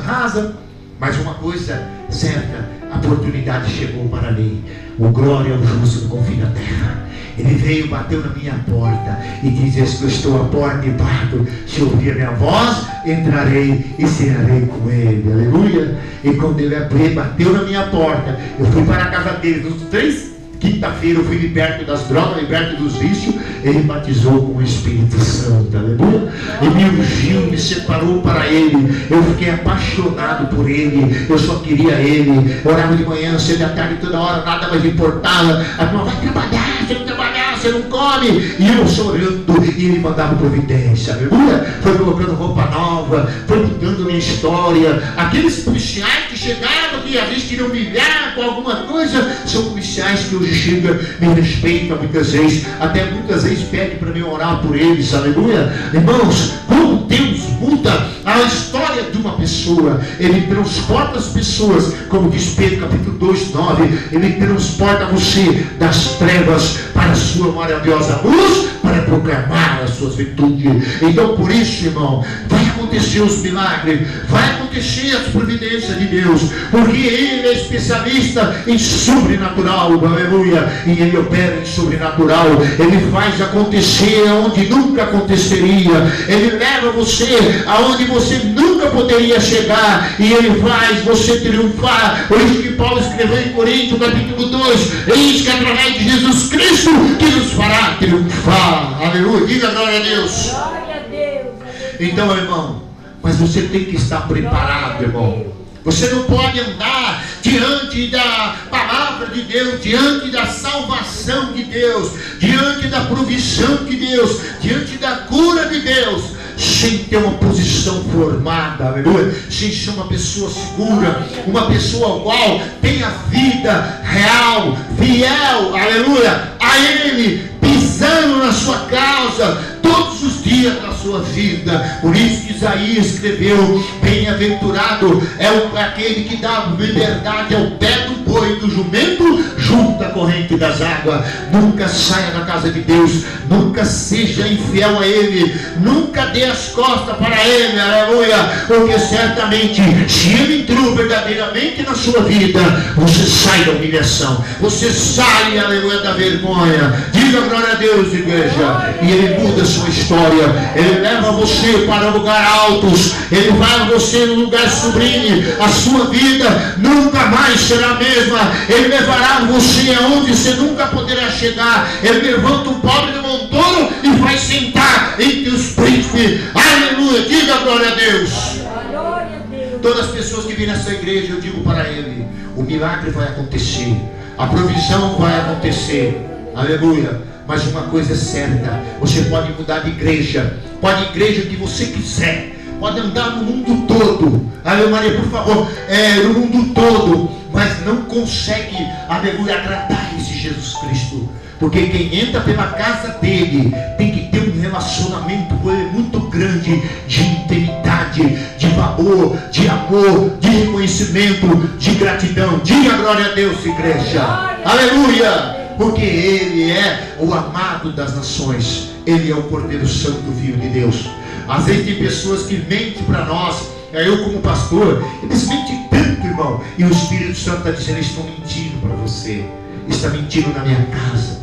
rasa. Mas uma coisa certa, a oportunidade chegou para mim. O glória ao justo não confia na terra. Ele veio, bateu na minha porta e disse que eu estou à porta e bato. Se ouvir a minha voz, entrarei e cenarei com ele. Aleluia. E quando ele abriu, bateu na minha porta, eu fui para a casa dele. Nos 3 quinta-feira eu fui liberto das drogas, liberto dos vícios. Ele batizou com o Espírito Santo, aleluia. E me ungiu, me separou para ele. Eu fiquei apaixonado por ele. Eu só queria ele. Eu orava de manhã, cedo da tarde, toda hora, nada mais importava. A irmã, vai trabalhar, você não trabalhar, você não come. E eu chorando, e ele mandava providência, aleluia. Foi colocando roupa nova, foi mudando minha história. Aqueles policiais que chegavam, que às vezes queriam humilhar com alguma coisa, são policiais que hoje chegam, me respeitam muitas vezes, até muitas vezes pede para mim orar por eles, aleluia. Irmãos, como Deus muda a história de uma pessoa, ele transporta as pessoas, como diz Pedro capítulo 2, 9, ele transporta você das trevas para a sua maravilhosa luz, para proclamar as suas virtudes. Então por isso, irmão, vai acontecer os milagres, vai acontecer as providências de Deus, porque Ele é especialista em sobrenatural, aleluia, e Ele opera em sobrenatural. Ele faz acontecer onde nunca aconteceria, Ele leva você aonde você nunca poderia chegar, e Ele faz você triunfar. Por isso que Paulo escreveu em Coríntios capítulo 2, eis que através de Jesus Cristo que nos fará triunfar, aleluia, diga glória a Deus. Então, irmão, mas você tem que estar preparado, irmão. Você não pode andar diante da palavra de Deus, diante da salvação de Deus, diante da provisão de Deus, diante da cura de Deus, sem ter uma posição formada, aleluia, sem ser uma pessoa segura, uma pessoa qual tem a vida real, fiel, aleluia, a Ele, pisando na sua causa todos os dias da sua vida. Por isso que Isaías escreveu: bem-aventurado é aquele que dá liberdade ao pé do boi e do jumento junto à corrente das águas. Nunca saia da casa de Deus, nunca seja infiel a Ele, nunca dê as costas para Ele, aleluia, porque certamente se Ele entrou verdadeiramente na sua vida, você sai da humilhação, você sai, aleluia, da vergonha. Diga glória a Deus, igreja. E Ele muda a sua história, Ele leva você para lugares altos, Ele vai você no lugar sublime. A sua vida nunca mais será a mesma. Ele levará você aonde você nunca poderá chegar. Ele levanta o pobre do montouro e vai sentar entre os príncipes, aleluia, diga glória a Deus. Todas as pessoas que virem nessa igreja, eu digo para ele: o milagre vai acontecer, a provisão vai acontecer, aleluia. Mas uma coisa é certa: você pode mudar de igreja, pode ir igreja que você quiser, pode andar no mundo todo, aleluia, Maria, por favor, no mundo todo, mas não consegue, aleluia, agradar esse Jesus Cristo, porque quem entra pela casa dele tem que ter um relacionamento com ele muito grande, de intimidade, de valor, de amor, de reconhecimento, de gratidão. Diga glória a Deus, igreja, aleluia. Porque Ele é o amado das nações, Ele é o Cordeiro Santo vivo de Deus. Às vezes tem pessoas que mentem para nós, eu como pastor, eles mentem tanto, irmão, e o Espírito Santo está dizendo: eles estão mentindo para você, está mentindo na minha casa.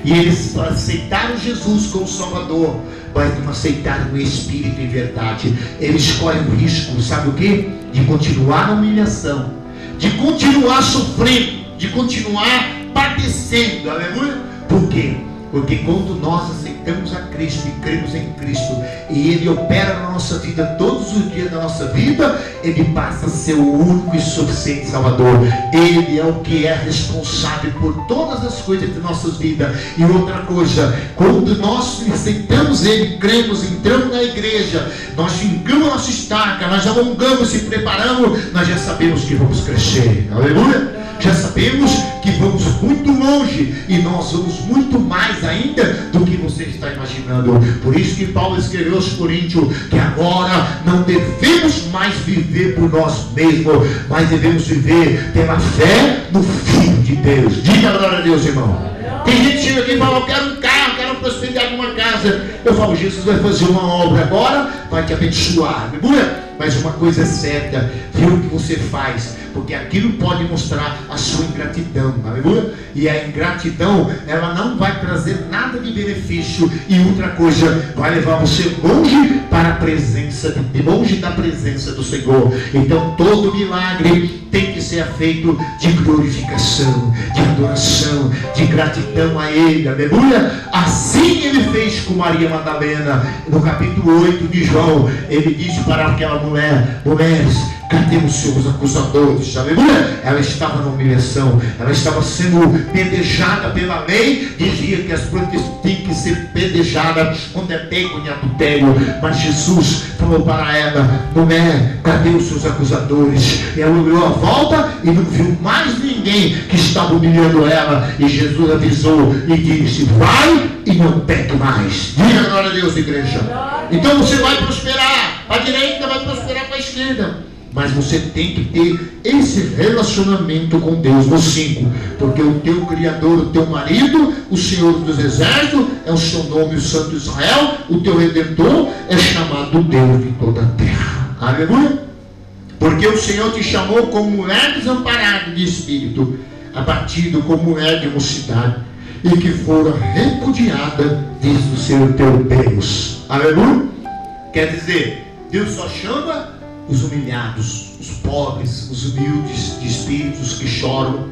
E eles aceitaram Jesus como Salvador, mas não aceitaram o Espírito em verdade. Eles escolhem o risco, sabe o que? De continuar na humilhação, de continuar sofrendo, de continuar padecendo, aleluia. Por quê? Porque quando nós aceitamos a Cristo e cremos em Cristo, e Ele opera na nossa vida todos os dias da nossa vida, Ele passa a ser o único e suficiente Salvador. Ele é o que é responsável por todas as coisas de nossas vidas. E outra coisa, quando nós aceitamos Ele, cremos, entramos na igreja, nós fincamos nossa estaca, nós alongamos, se preparamos, nós já sabemos que vamos crescer, aleluia. Já sabemos que vamos muito longe, e nós vamos muito mais ainda do que você está imaginando. Por isso que Paulo escreveu aos Coríntios que agora não devemos mais viver por nós mesmos, mas devemos viver pela fé no Filho de Deus. Diga glória a Deus, irmão. Tem gente que chega aqui e fala: eu quero um carro, quero prosperidade numa casa. Eu falo: Jesus vai fazer uma obra agora, vai te abençoar, aleluia. Mas uma coisa é certa: viu o que você faz, porque aquilo pode mostrar a sua ingratidão, aleluia. E a ingratidão, ela não vai trazer nada de benefício, e outra coisa, vai levar você longe para a presença, longe da presença do Senhor. Então todo milagre tem que ser feito de glorificação, de adoração, de gratidão a Ele, aleluia. Assim Ele fez com Maria Madalena. No capítulo 8 de João, Ele disse para aquela mulher: mulheres, cadê os seus acusadores? Aleluia. Ela estava na humilhação, ela estava sendo pedejada pela lei. Dizia que as plantas têm que ser pedejadas quando é pego em adultério. Mas Jesus falou para ela: mulher, cadê os seus acusadores? E ela olhou à volta e não viu mais ninguém que estava humilhando ela. E Jesus avisou e disse: vai e não peque mais. Diga glória a Deus, igreja. Então você vai prosperar, a direita vai prosperar para a esquerda. Mas você tem que ter esse relacionamento com Deus. No 5, porque o teu Criador, o teu marido, o Senhor dos Exércitos, é o seu nome, o Santo Israel, o teu Redentor é chamado Deus de toda a terra. Aleluia. Porque o Senhor te chamou como mulher desamparada de espírito, abatido como mulher de mocidade, e que fora repudiada, diz o Senhor teu Deus. Aleluia. Quer dizer, Deus só chama os humilhados, os pobres, os humildes de espíritos que choram,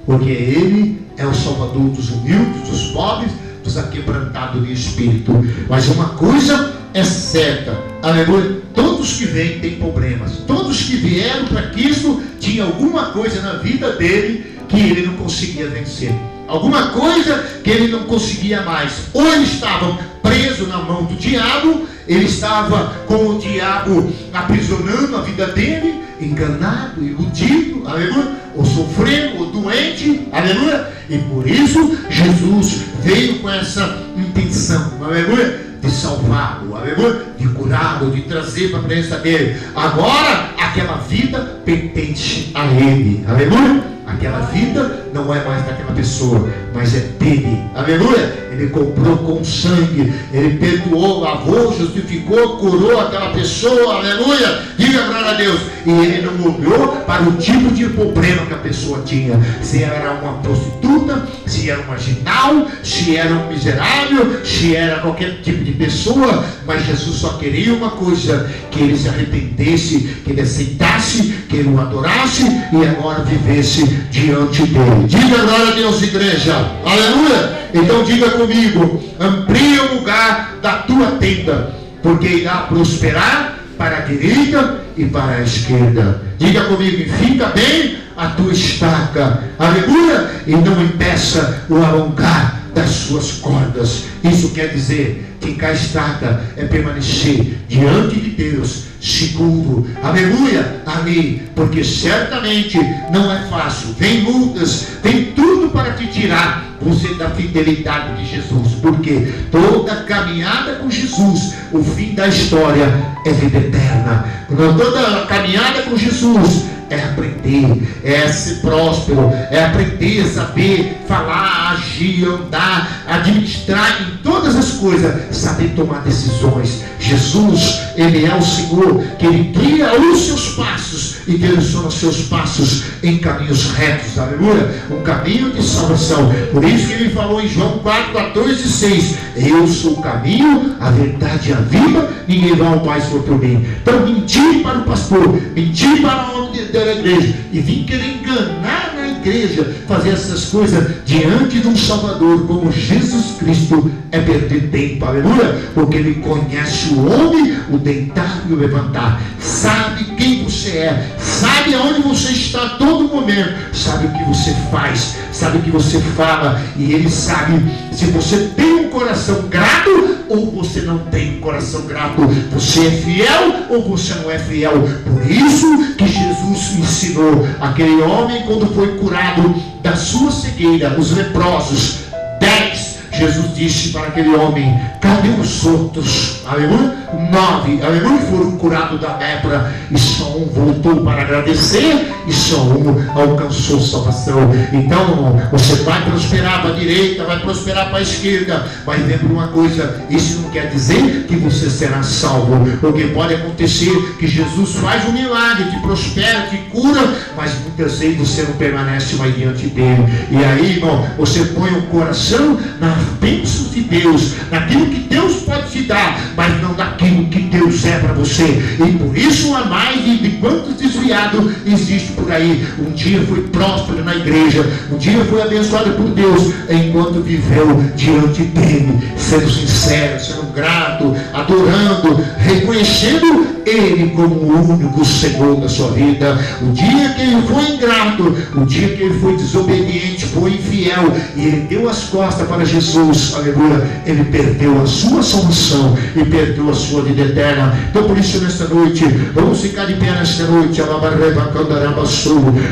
porque Ele é o Salvador dos humildes, dos pobres, dos aquebrantados de espírito. Mas uma coisa é certa, aleluia, todos que vêm têm problemas, todos que vieram para Cristo tinham alguma coisa na vida dele que ele não conseguia vencer, alguma coisa que ele não conseguia mais. Ou ele estava preso na mão do diabo, ele estava com o diabo aprisionando a vida dele, enganado, iludido, aleluia, ou sofrendo, ou doente, aleluia. E por isso Jesus veio com essa intenção, aleluia, de salvá-lo, aleluia, de curá-lo, de trazer para a presença dele. Agora aquela vida pertence a ele, aleluia. Aquela vida não é mais daquela pessoa, mas é dele, aleluia. Ele comprou com sangue, ele perdoou, lavou, justificou, curou aquela pessoa, aleluia. Diga glória a Deus. E ele não olhou para o tipo de problema que a pessoa tinha, se era uma prostituta, se era um marginal, se era um miserável, se era qualquer tipo de pessoa. Mas Jesus só queria uma coisa: que ele se arrependesse, que ele aceitasse, que ele o adorasse e agora vivesse diante dele. Diga glória a Deus, igreja, aleluia. Então diga comigo: amplia o lugar da tua tenda, porque irá prosperar para a direita e para a esquerda. Diga comigo: fica bem a tua estaca, aleluia, e não impeça o alongar das suas cordas. Isso quer dizer que ficar estaca é permanecer diante de Deus seguro, aleluia, ali, porque certamente não é fácil, vem lutas, vem tudo para te tirar você da fidelidade de Jesus, porque toda caminhada com Jesus, o fim da história é vida eterna. Toda caminhada com Jesus é aprender, é ser próspero, é aprender a saber falar, agir, andar, administrar em todas as coisas, saber tomar decisões. Jesus, Ele é o Senhor, que Ele guia os seus passos e direciona os seus passos em caminhos retos, aleluia, um caminho de salvação. Por isso que Ele falou em João 4:14-6, eu sou o caminho, a verdade e a vida, ninguém vai ao Pai senão por mim. Então mentir para o pastor, mentir para o homem da igreja e vir querer enganar na igreja, fazer essas coisas diante de um Salvador como Jesus Cristo, é perder tempo, aleluia, porque Ele conhece o homem, o deitar e o levantar, sabe quem você é, sabe aonde você está a todo momento, sabe o que você faz, sabe o que você fala, e Ele sabe se você tem um coração grato ou você não tem um coração grato, você é fiel ou você não é fiel. Por isso que Jesus ensinou aquele homem quando foi curado da sua cegueira, os leprosos, 10, Jesus disse para aquele homem: cadê os outros? Aleluia. 9, aleluia, foram curados da lepra, e só um voltou para agradecer, e só um alcançou salvação. Então você vai prosperar para a direita, vai prosperar para a esquerda, mas lembre uma coisa: isso não quer dizer que você será salvo, porque pode acontecer que Jesus faz um milagre, te prospera, te cura, mas muitas vezes você não permanece mais diante dele. E aí, irmão, você põe o coração nas bênçãos de Deus, naquilo que Deus pode te dar, mas não naquilo que Deus é para você. E por isso há mais de quantos desviados existe por aí. Um dia foi próspero na igreja, um dia foi abençoado por Deus, enquanto viveu diante dele, sendo sincero, sendo grato, adorando, reconhecendo Ele como o único Senhor da sua vida. O dia que ele foi ingrato, o dia que ele foi desobediente, foi infiel, e ele deu as costas para Jesus, aleluia, ele perdeu a sua salvação e perdeu a sua vida eterna. Então por isso nesta noite, vamos ficar de pé nesta nesta noite,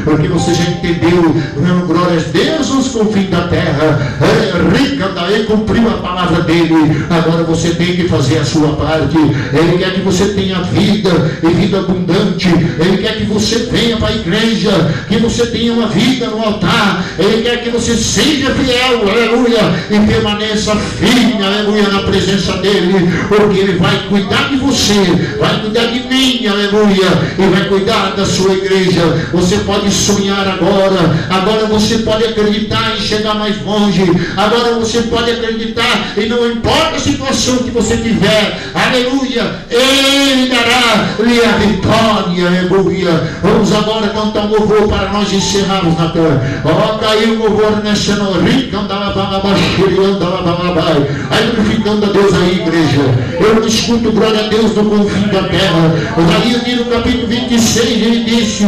porque você já entendeu, glória a Deus, os confins da terra, rica daí cumpriu a palavra dele. Agora você tem que fazer a sua parte. Ele quer que você tenha vida e vida abundante. Ele quer que você venha para a igreja, que você tenha uma vida no altar. Ele quer que você seja fiel, aleluia, e permaneça firme, aleluia, na presença dele, porque ele vai cuidar de você, vai cuidar de mim, aleluia, e vai cuidar da sua igreja. Você pode sonhar agora você pode acreditar em chegar mais longe, agora você pode acreditar, e não importa a situação que você tiver, aleluia, ele dará-lhe a vitória, aleluia. Vamos agora cantar um louvor para nós encerrarmos na terra. Caiu o louvor nessa noite, aí glorificando a Deus aí, igreja. Eu não escuto glória a Deus no confim da terra. Aí no capítulo 26 ele disse: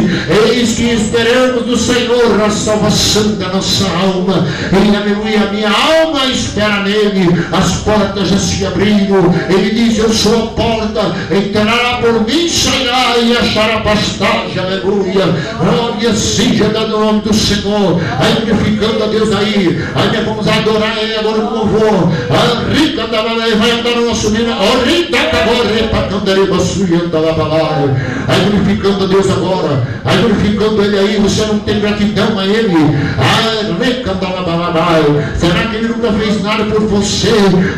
eis que esperamos do Senhor a salvação da nossa alma. E aleluia, minha alma espera nele. As portas já se abriram. Ele diz: eu sou a porta, entrará por mim, sairá e achará pastagem, aleluia. Glória seja dado o nome do Senhor. Aí glorificando a Deus aí vamos adorar ele agora com louvor. A rica da balé vai andar no nosso meio. A rica da balé para cantareba suiando da balé. Aí glorificando a Deus agora. Aí glorificando ele aí. Você não tem gratidão a ele. A rica da balé. Será que ele nunca fez nada por você?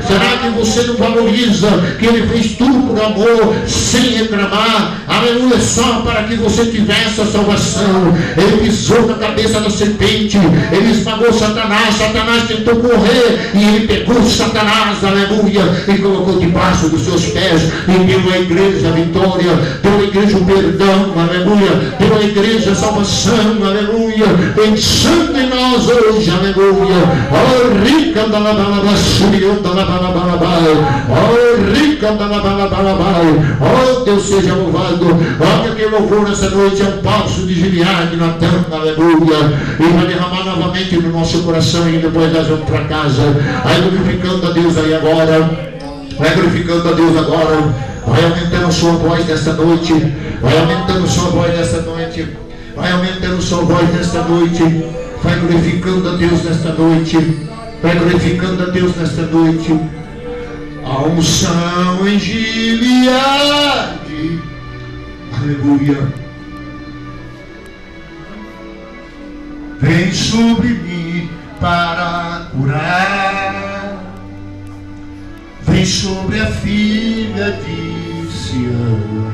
Será que você não valoriza que ele fez tudo por amor, sem reclamar? Aleluia, só para que você tivesse a salvação. Ele pisou na cabeça da serpente. Ele esmagou Satanás. Satanás tentou correr e ele pegou Satanás, aleluia, e colocou debaixo dos seus pés e deu à igreja a vitória, deu à igreja o perdão, aleluia, deu à igreja a salvação, aleluia, pensando em nós hoje, aleluia. Oh, rica da labalaba, surião da labalabai, oh, rica da labalabai, oh, Deus seja louvado. Olha que louvor nessa noite, é um passo de Gileade na tampa, aleluia, e vai derramar novamente no nosso coração e depois nós vamos para casa. Vai glorificando a Deus aí agora, vai glorificando a Deus agora, vai aumentando sua voz nesta noite, vai aumentando sua voz nesta noite, vai aumentando sua voz nesta noite, vai glorificando a Deus nesta noite, vai glorificando a Deus nesta noite. A unção em Gileade, aleluia, vem sobre mim para curar, vem sobre a filha de Sião.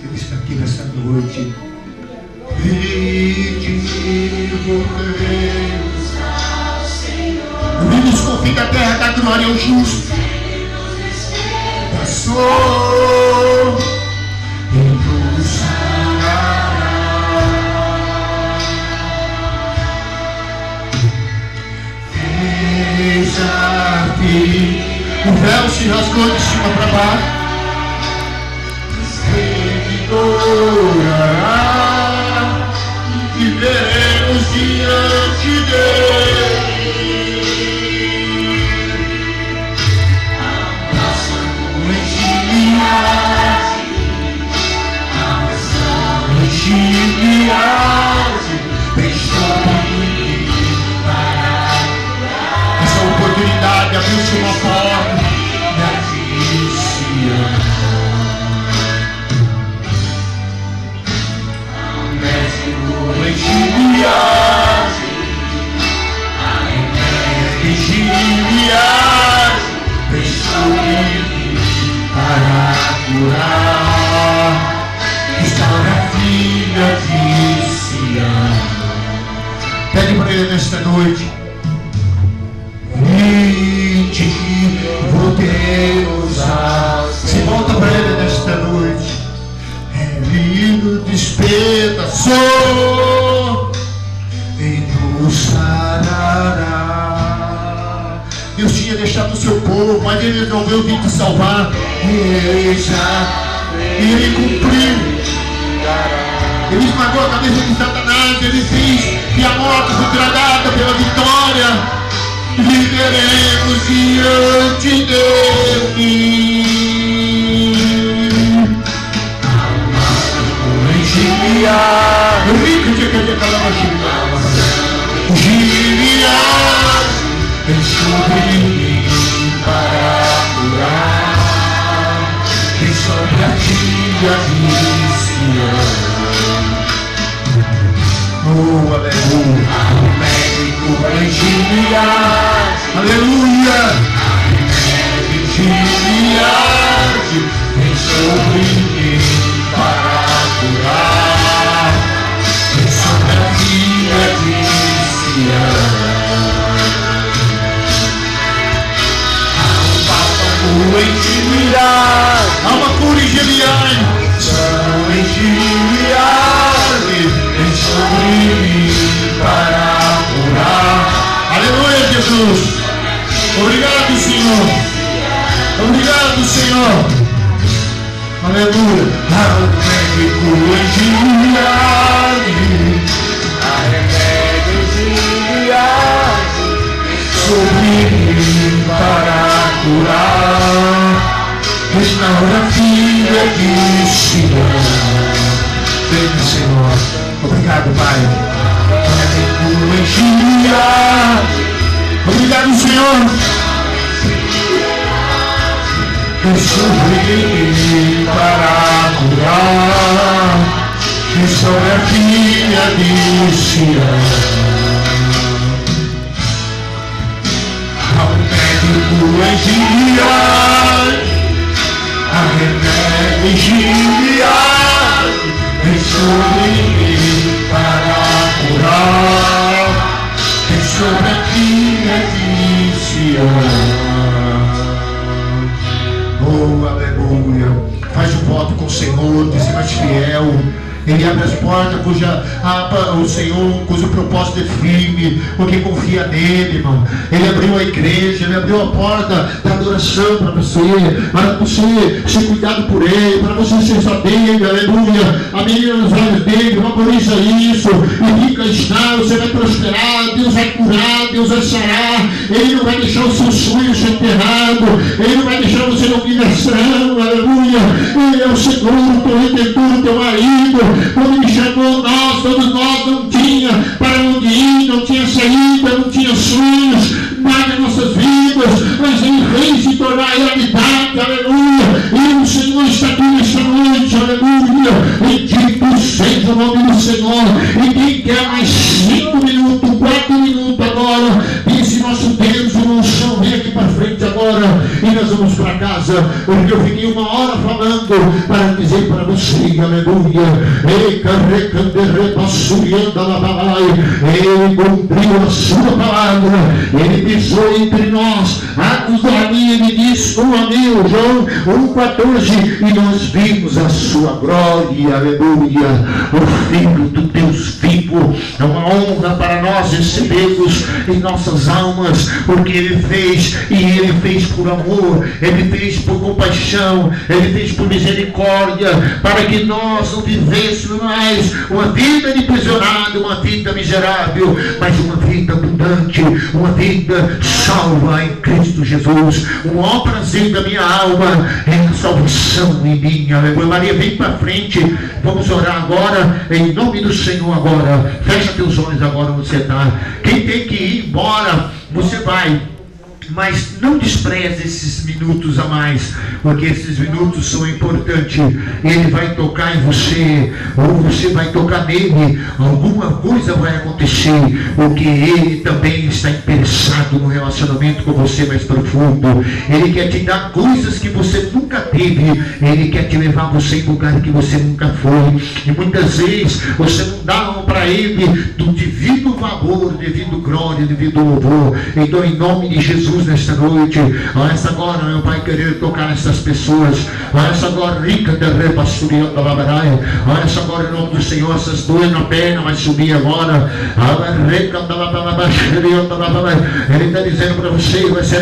Eu estou aqui nessa noite pedindo Deus ao Senhor. Ouvindo os confins da terra, da glória ao justo. Passou e nos sarará. Veja que o véu se rasgou de cima para baixo. Orará e veremos diante dele a nossa intimidade, a nossa intimidade, vem sobre mim para curar. Essa oportunidade abriu-se uma porta da Sião. Para curar, está na filha de Sião. Pede para ele nesta noite. Vinde, Deus, se volta para ele nesta noite. Ele nos despedaçou e nos sarará. Deus tinha deixado o seu povo, mas ele resolveu vir te salvar. E ele cumpriu. Ele esmagou a cabeça de Satanás. Ele fez que a morte foi tragada pela vitória. viveremos diante dele. Vem sobre mim para curar, vem sobre a filha de Sião. Oh, aleluia. O médico vem de Gileade, aleluia. Gileade, vem sobre mim para curar, vem sobre a filha de Sião. Há uma cura em Gileade, em Gileade, vem sobre mim para curar. Aleluia, Jesus. Obrigado, Senhor. Obrigado, Senhor. Aleluia. Há um médico em Gileade, há remédio em Gileade, sobre mim para curar, restaura a filha de Sião. Vem, Senhor. Obrigado, Pai. Obrigado, Senhor. Sobre mim para curar, restaura a filha de Sião. A remédio em Gileade, vem sobre mim para curar, vem sobre a filha de Sião. Oh, aleluia. Faz um voto com o Senhor, diz mais fiel. Ele abre as portas cuja o Senhor, cujo propósito é firme, porque confia nele, irmão. Ele abriu a igreja, ele abriu a porta da adoração para você ser cuidado por ele, para você ser só dele, aleluia. A menina nos olhos dele, valoriza isso, e fica estável, você vai prosperar, Deus vai curar, Deus vai sarar. Ele não vai deixar os seus sonhos ser enterrados, ele não vai deixar você na humilhação, aleluia. Ele é o Senhor, o teu redentor, o teu marido. Quando ele chamou todos nós não tinha para onde ir, não tinha saída, não tinha sonhos, nada nas nossas vidas, mas ele fez se tornar realidade, aleluia. E o Senhor está aqui nesta noite, aleluia. Bendito seja o nome do Senhor. E quem quer mais 5 minutos, 4 minutos agora, disse nosso Deus, o unção, vem aqui para frente agora, e nós vamos para casa, porque eu fiquei 1 hora falando para dizer para você, aleluia. Ele cumpriu a sua palavra, ele pisou entre nós, Atos da linha, ele diz, João 1,14, e nós vimos a sua glória, aleluia. O Filho do Deus vivo, é uma honra para nós recebermos em nossas almas, porque ele fez, e ele fez por amor, ele fez por compaixão, ele fez por misericórdia, para que nós não vivêssemos mais uma vida de prisionado, uma vida miserável, mas uma vida abundante, uma vida salva em Cristo Jesus. O maior prazer da minha alma é a salvação em mim, aleluia. Maria, vem para frente, vamos orar agora, em nome do Senhor agora. Fecha teus olhos agora onde você está. Quem tem que ir embora, você vai. Mas não despreze esses minutos a mais, porque esses minutos são importantes. Ele vai tocar em você, ou você vai tocar nele. Alguma coisa vai acontecer, porque ele também está interessado no relacionamento com você mais profundo. Ele quer te dar coisas que você nunca teve. Ele quer te levar você em lugar que você nunca foi. E muitas vezes você não dá para ele do devido valor, devido glória, devido louvor. Então, em nome de Jesus, nesta noite, olha essa agora, meu Pai, querer tocar nessas pessoas. Olha essa agora, rica de repassuria da labaraia. Olha essa agora, em nome do Senhor, essas dores na perna vai subir agora. Ele está dizendo para você, vai ser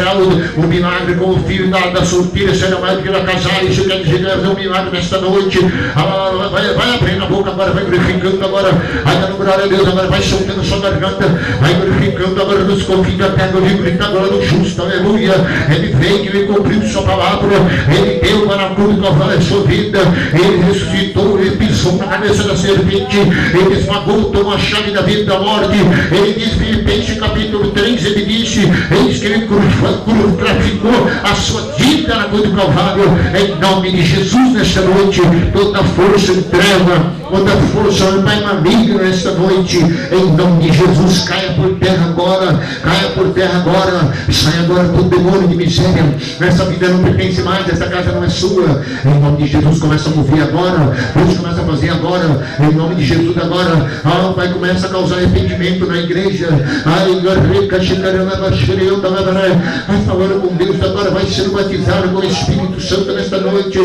o milagre com o filho da solteira, será mais do que vai casar. Isso quer dizer que vai fazer um milagre nesta noite. Vai abrindo a boca agora, vai glorificando agora, vai dando glória a Deus, agora vai soltando só garganta, vai glorificando agora nos confins da terra, grita agora no justo, aleluia. Ele veio que me cumpriu sua palavra, ele deu para a cruz do Calvário a sua vida, ele ressuscitou, ele pisou na cabeça da serpente, ele esmagou, tomou a chave da vida e da morte. Ele diz, Filipenses capítulo 3, ele disse, eis que ele traficou a sua vida na cruz do Calvário. Em nome de Jesus, nesta noite, toda força de treva, toda força, Pai maligno, nesta noite, em nome de Jesus, caia por terra agora, caia por terra agora, sai agora todo demônio de miséria. Essa vida não pertence mais, essa casa não é sua. Em nome de Jesus, começa a mover agora, Deus começa a fazer agora, em nome de Jesus agora. Pai, começa a causar arrependimento na igreja. Vai falando com Deus agora, vai sendo batizado com o Espírito Santo nesta noite.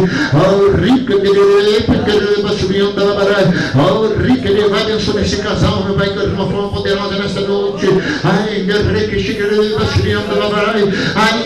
Vai abençoar esse casal, meu Pai, de uma forma poderosa nesta noite. Ai,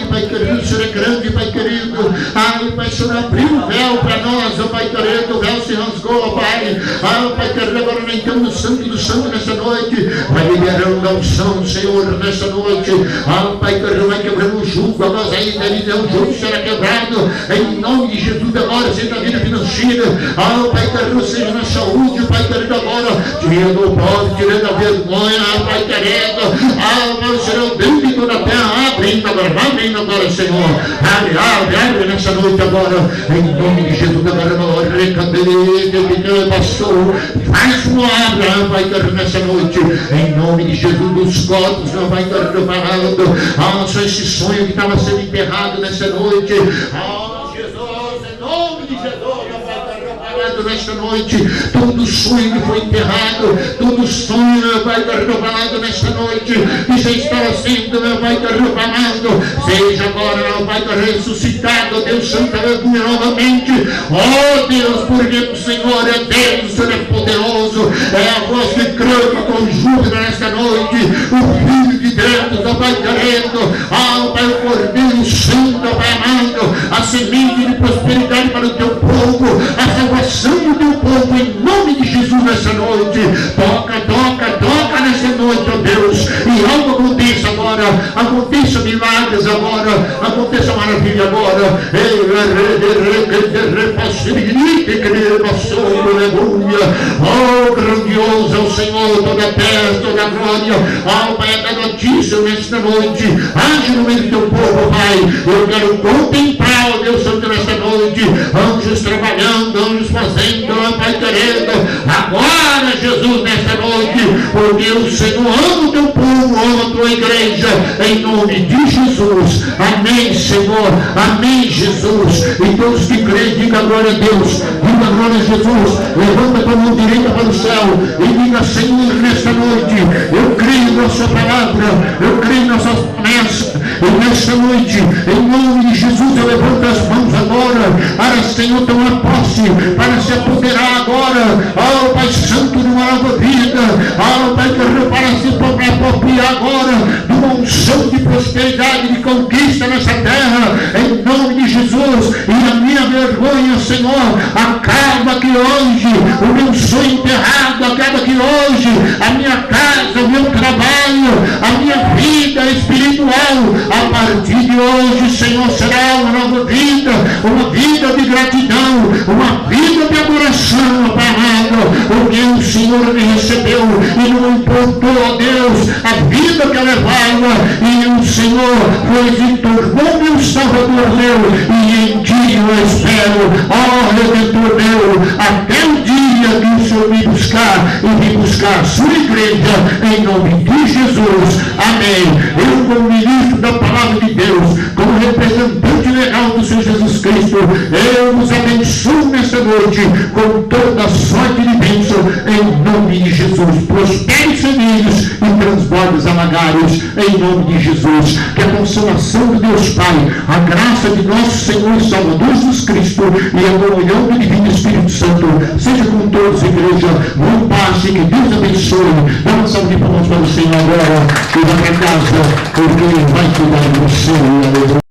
Pai querido, o Senhor é grande, Pai querido. Ai, Pai, o Senhor abriu o véu para nós, Pai querido, o véu se rasgou, Pai. Ai, Pai querido, agora nós entramos no Santo do Santo nesta noite. Vai liberando a unção, Senhor, nesta noite. Ai, Pai querido, vai quebrando o jugo, a nós ainda, o jugo será quebrado. Em nome de Jesus agora, seja na vida financeira. Ai, Pai querido, seja na saúde, Pai querido, agora. Tirando o pobre, tirando a vergonha, Pai querido. Ah, meu Senhor, Deus de toda a terra, abrindo agora, Senhor. Abre nessa noite agora, em nome de Jesus, agora, pastor, faz moada, Pai querido, nessa noite, em nome de Jesus, dos corpos, não vai querido, falando. Ah, só esse sonho que estava sendo enterrado nessa noite. Ah, Jesus, em nome de Jesus, nesta noite, todo sonho que foi enterrado, todo sonho, meu Pai, renovado nesta noite, que já estava sendo, meu Pai, renovado, seja agora, meu Pai, ressuscitado, Deus Santo, aleluia, novamente. Oh Deus, porque o Senhor é Deus, o Senhor é poderoso, é a voz que clama com júbilo nesta noite, o Filho de Deus, ó Pai querido, ah, Pai, o Cordeiro Santo, Pai amado, a semente de prosperidade para o teu povo, a salvação do teu povo, em nome de Jesus nessa noite. Toca nessa noite, ó Deus, e algo aconteça agora, aconteça milagres agora, aconteça maravilha agora. Oh, grandioso é o Senhor, toda a terra, toda a glória. Oh, Pai, é da notícia nesta noite, age no meio do teu povo, Pai. Eu quero contemplar, ó Deus Santo, nesta noite, anjos trabalhando, anjos fazendo, Pai querido, agora, Jesus, nesta noite, porque o Senhor ama o teu povo, ama a tua igreja, em nome de Jesus. Amém, Senhor, amém, Jesus. E todos que creem, diga glória a Deus, diga glória a Jesus, levanta a tua mão direita para o céu e diga, Senhor, nesta noite, eu creio na sua palavra, eu creio nas suas promessas, e nesta noite, em nome de Jesus, eu levanto as mãos agora, para, Senhor, tomar posse, para se apoderar agora, ó Pai Santo, de uma nova vida, ó Pai, para se apropriar agora de uma unção de prosperidade, de conquista nessa terra, em nome de Jesus. E a minha vergonha, Senhor, acaba aqui hoje, o meu sonho enterrado acaba aqui hoje, a minha casa, o meu trabalho, a minha vida espiritual, a partir de hoje, Senhor, será uma nova vida, uma vida de gratidão, uma vida de adoração, Pai amado, porque o Senhor me recebeu e não importou a Deus a vida que eu levava, e o Senhor foi tornou meu Salvador meu, e em ti eu espero, ó Redentor meu, até o dia que o Senhor me buscar e me buscar a sua igreja, em nome de Jesus. Amém. Eu, como ministro da palavra de Deus, como representante legal do Senhor Jesus Cristo, eu vos abençoo nesta noite com toda a sorte de bênção, em nome de Jesus. Prospere sementes e transbordes alagares, em nome de Jesus. Que a consolação de Deus Pai, a graça de nosso Senhor e Salvador Jesus Cristo e a comunhão do Divino Espírito Santo seja com todos, igreja. Bom paz, que Deus abençoe. Dá uma salva de palmas para o Senhor agora e vá para casa, porque Ele vai cuidar de você.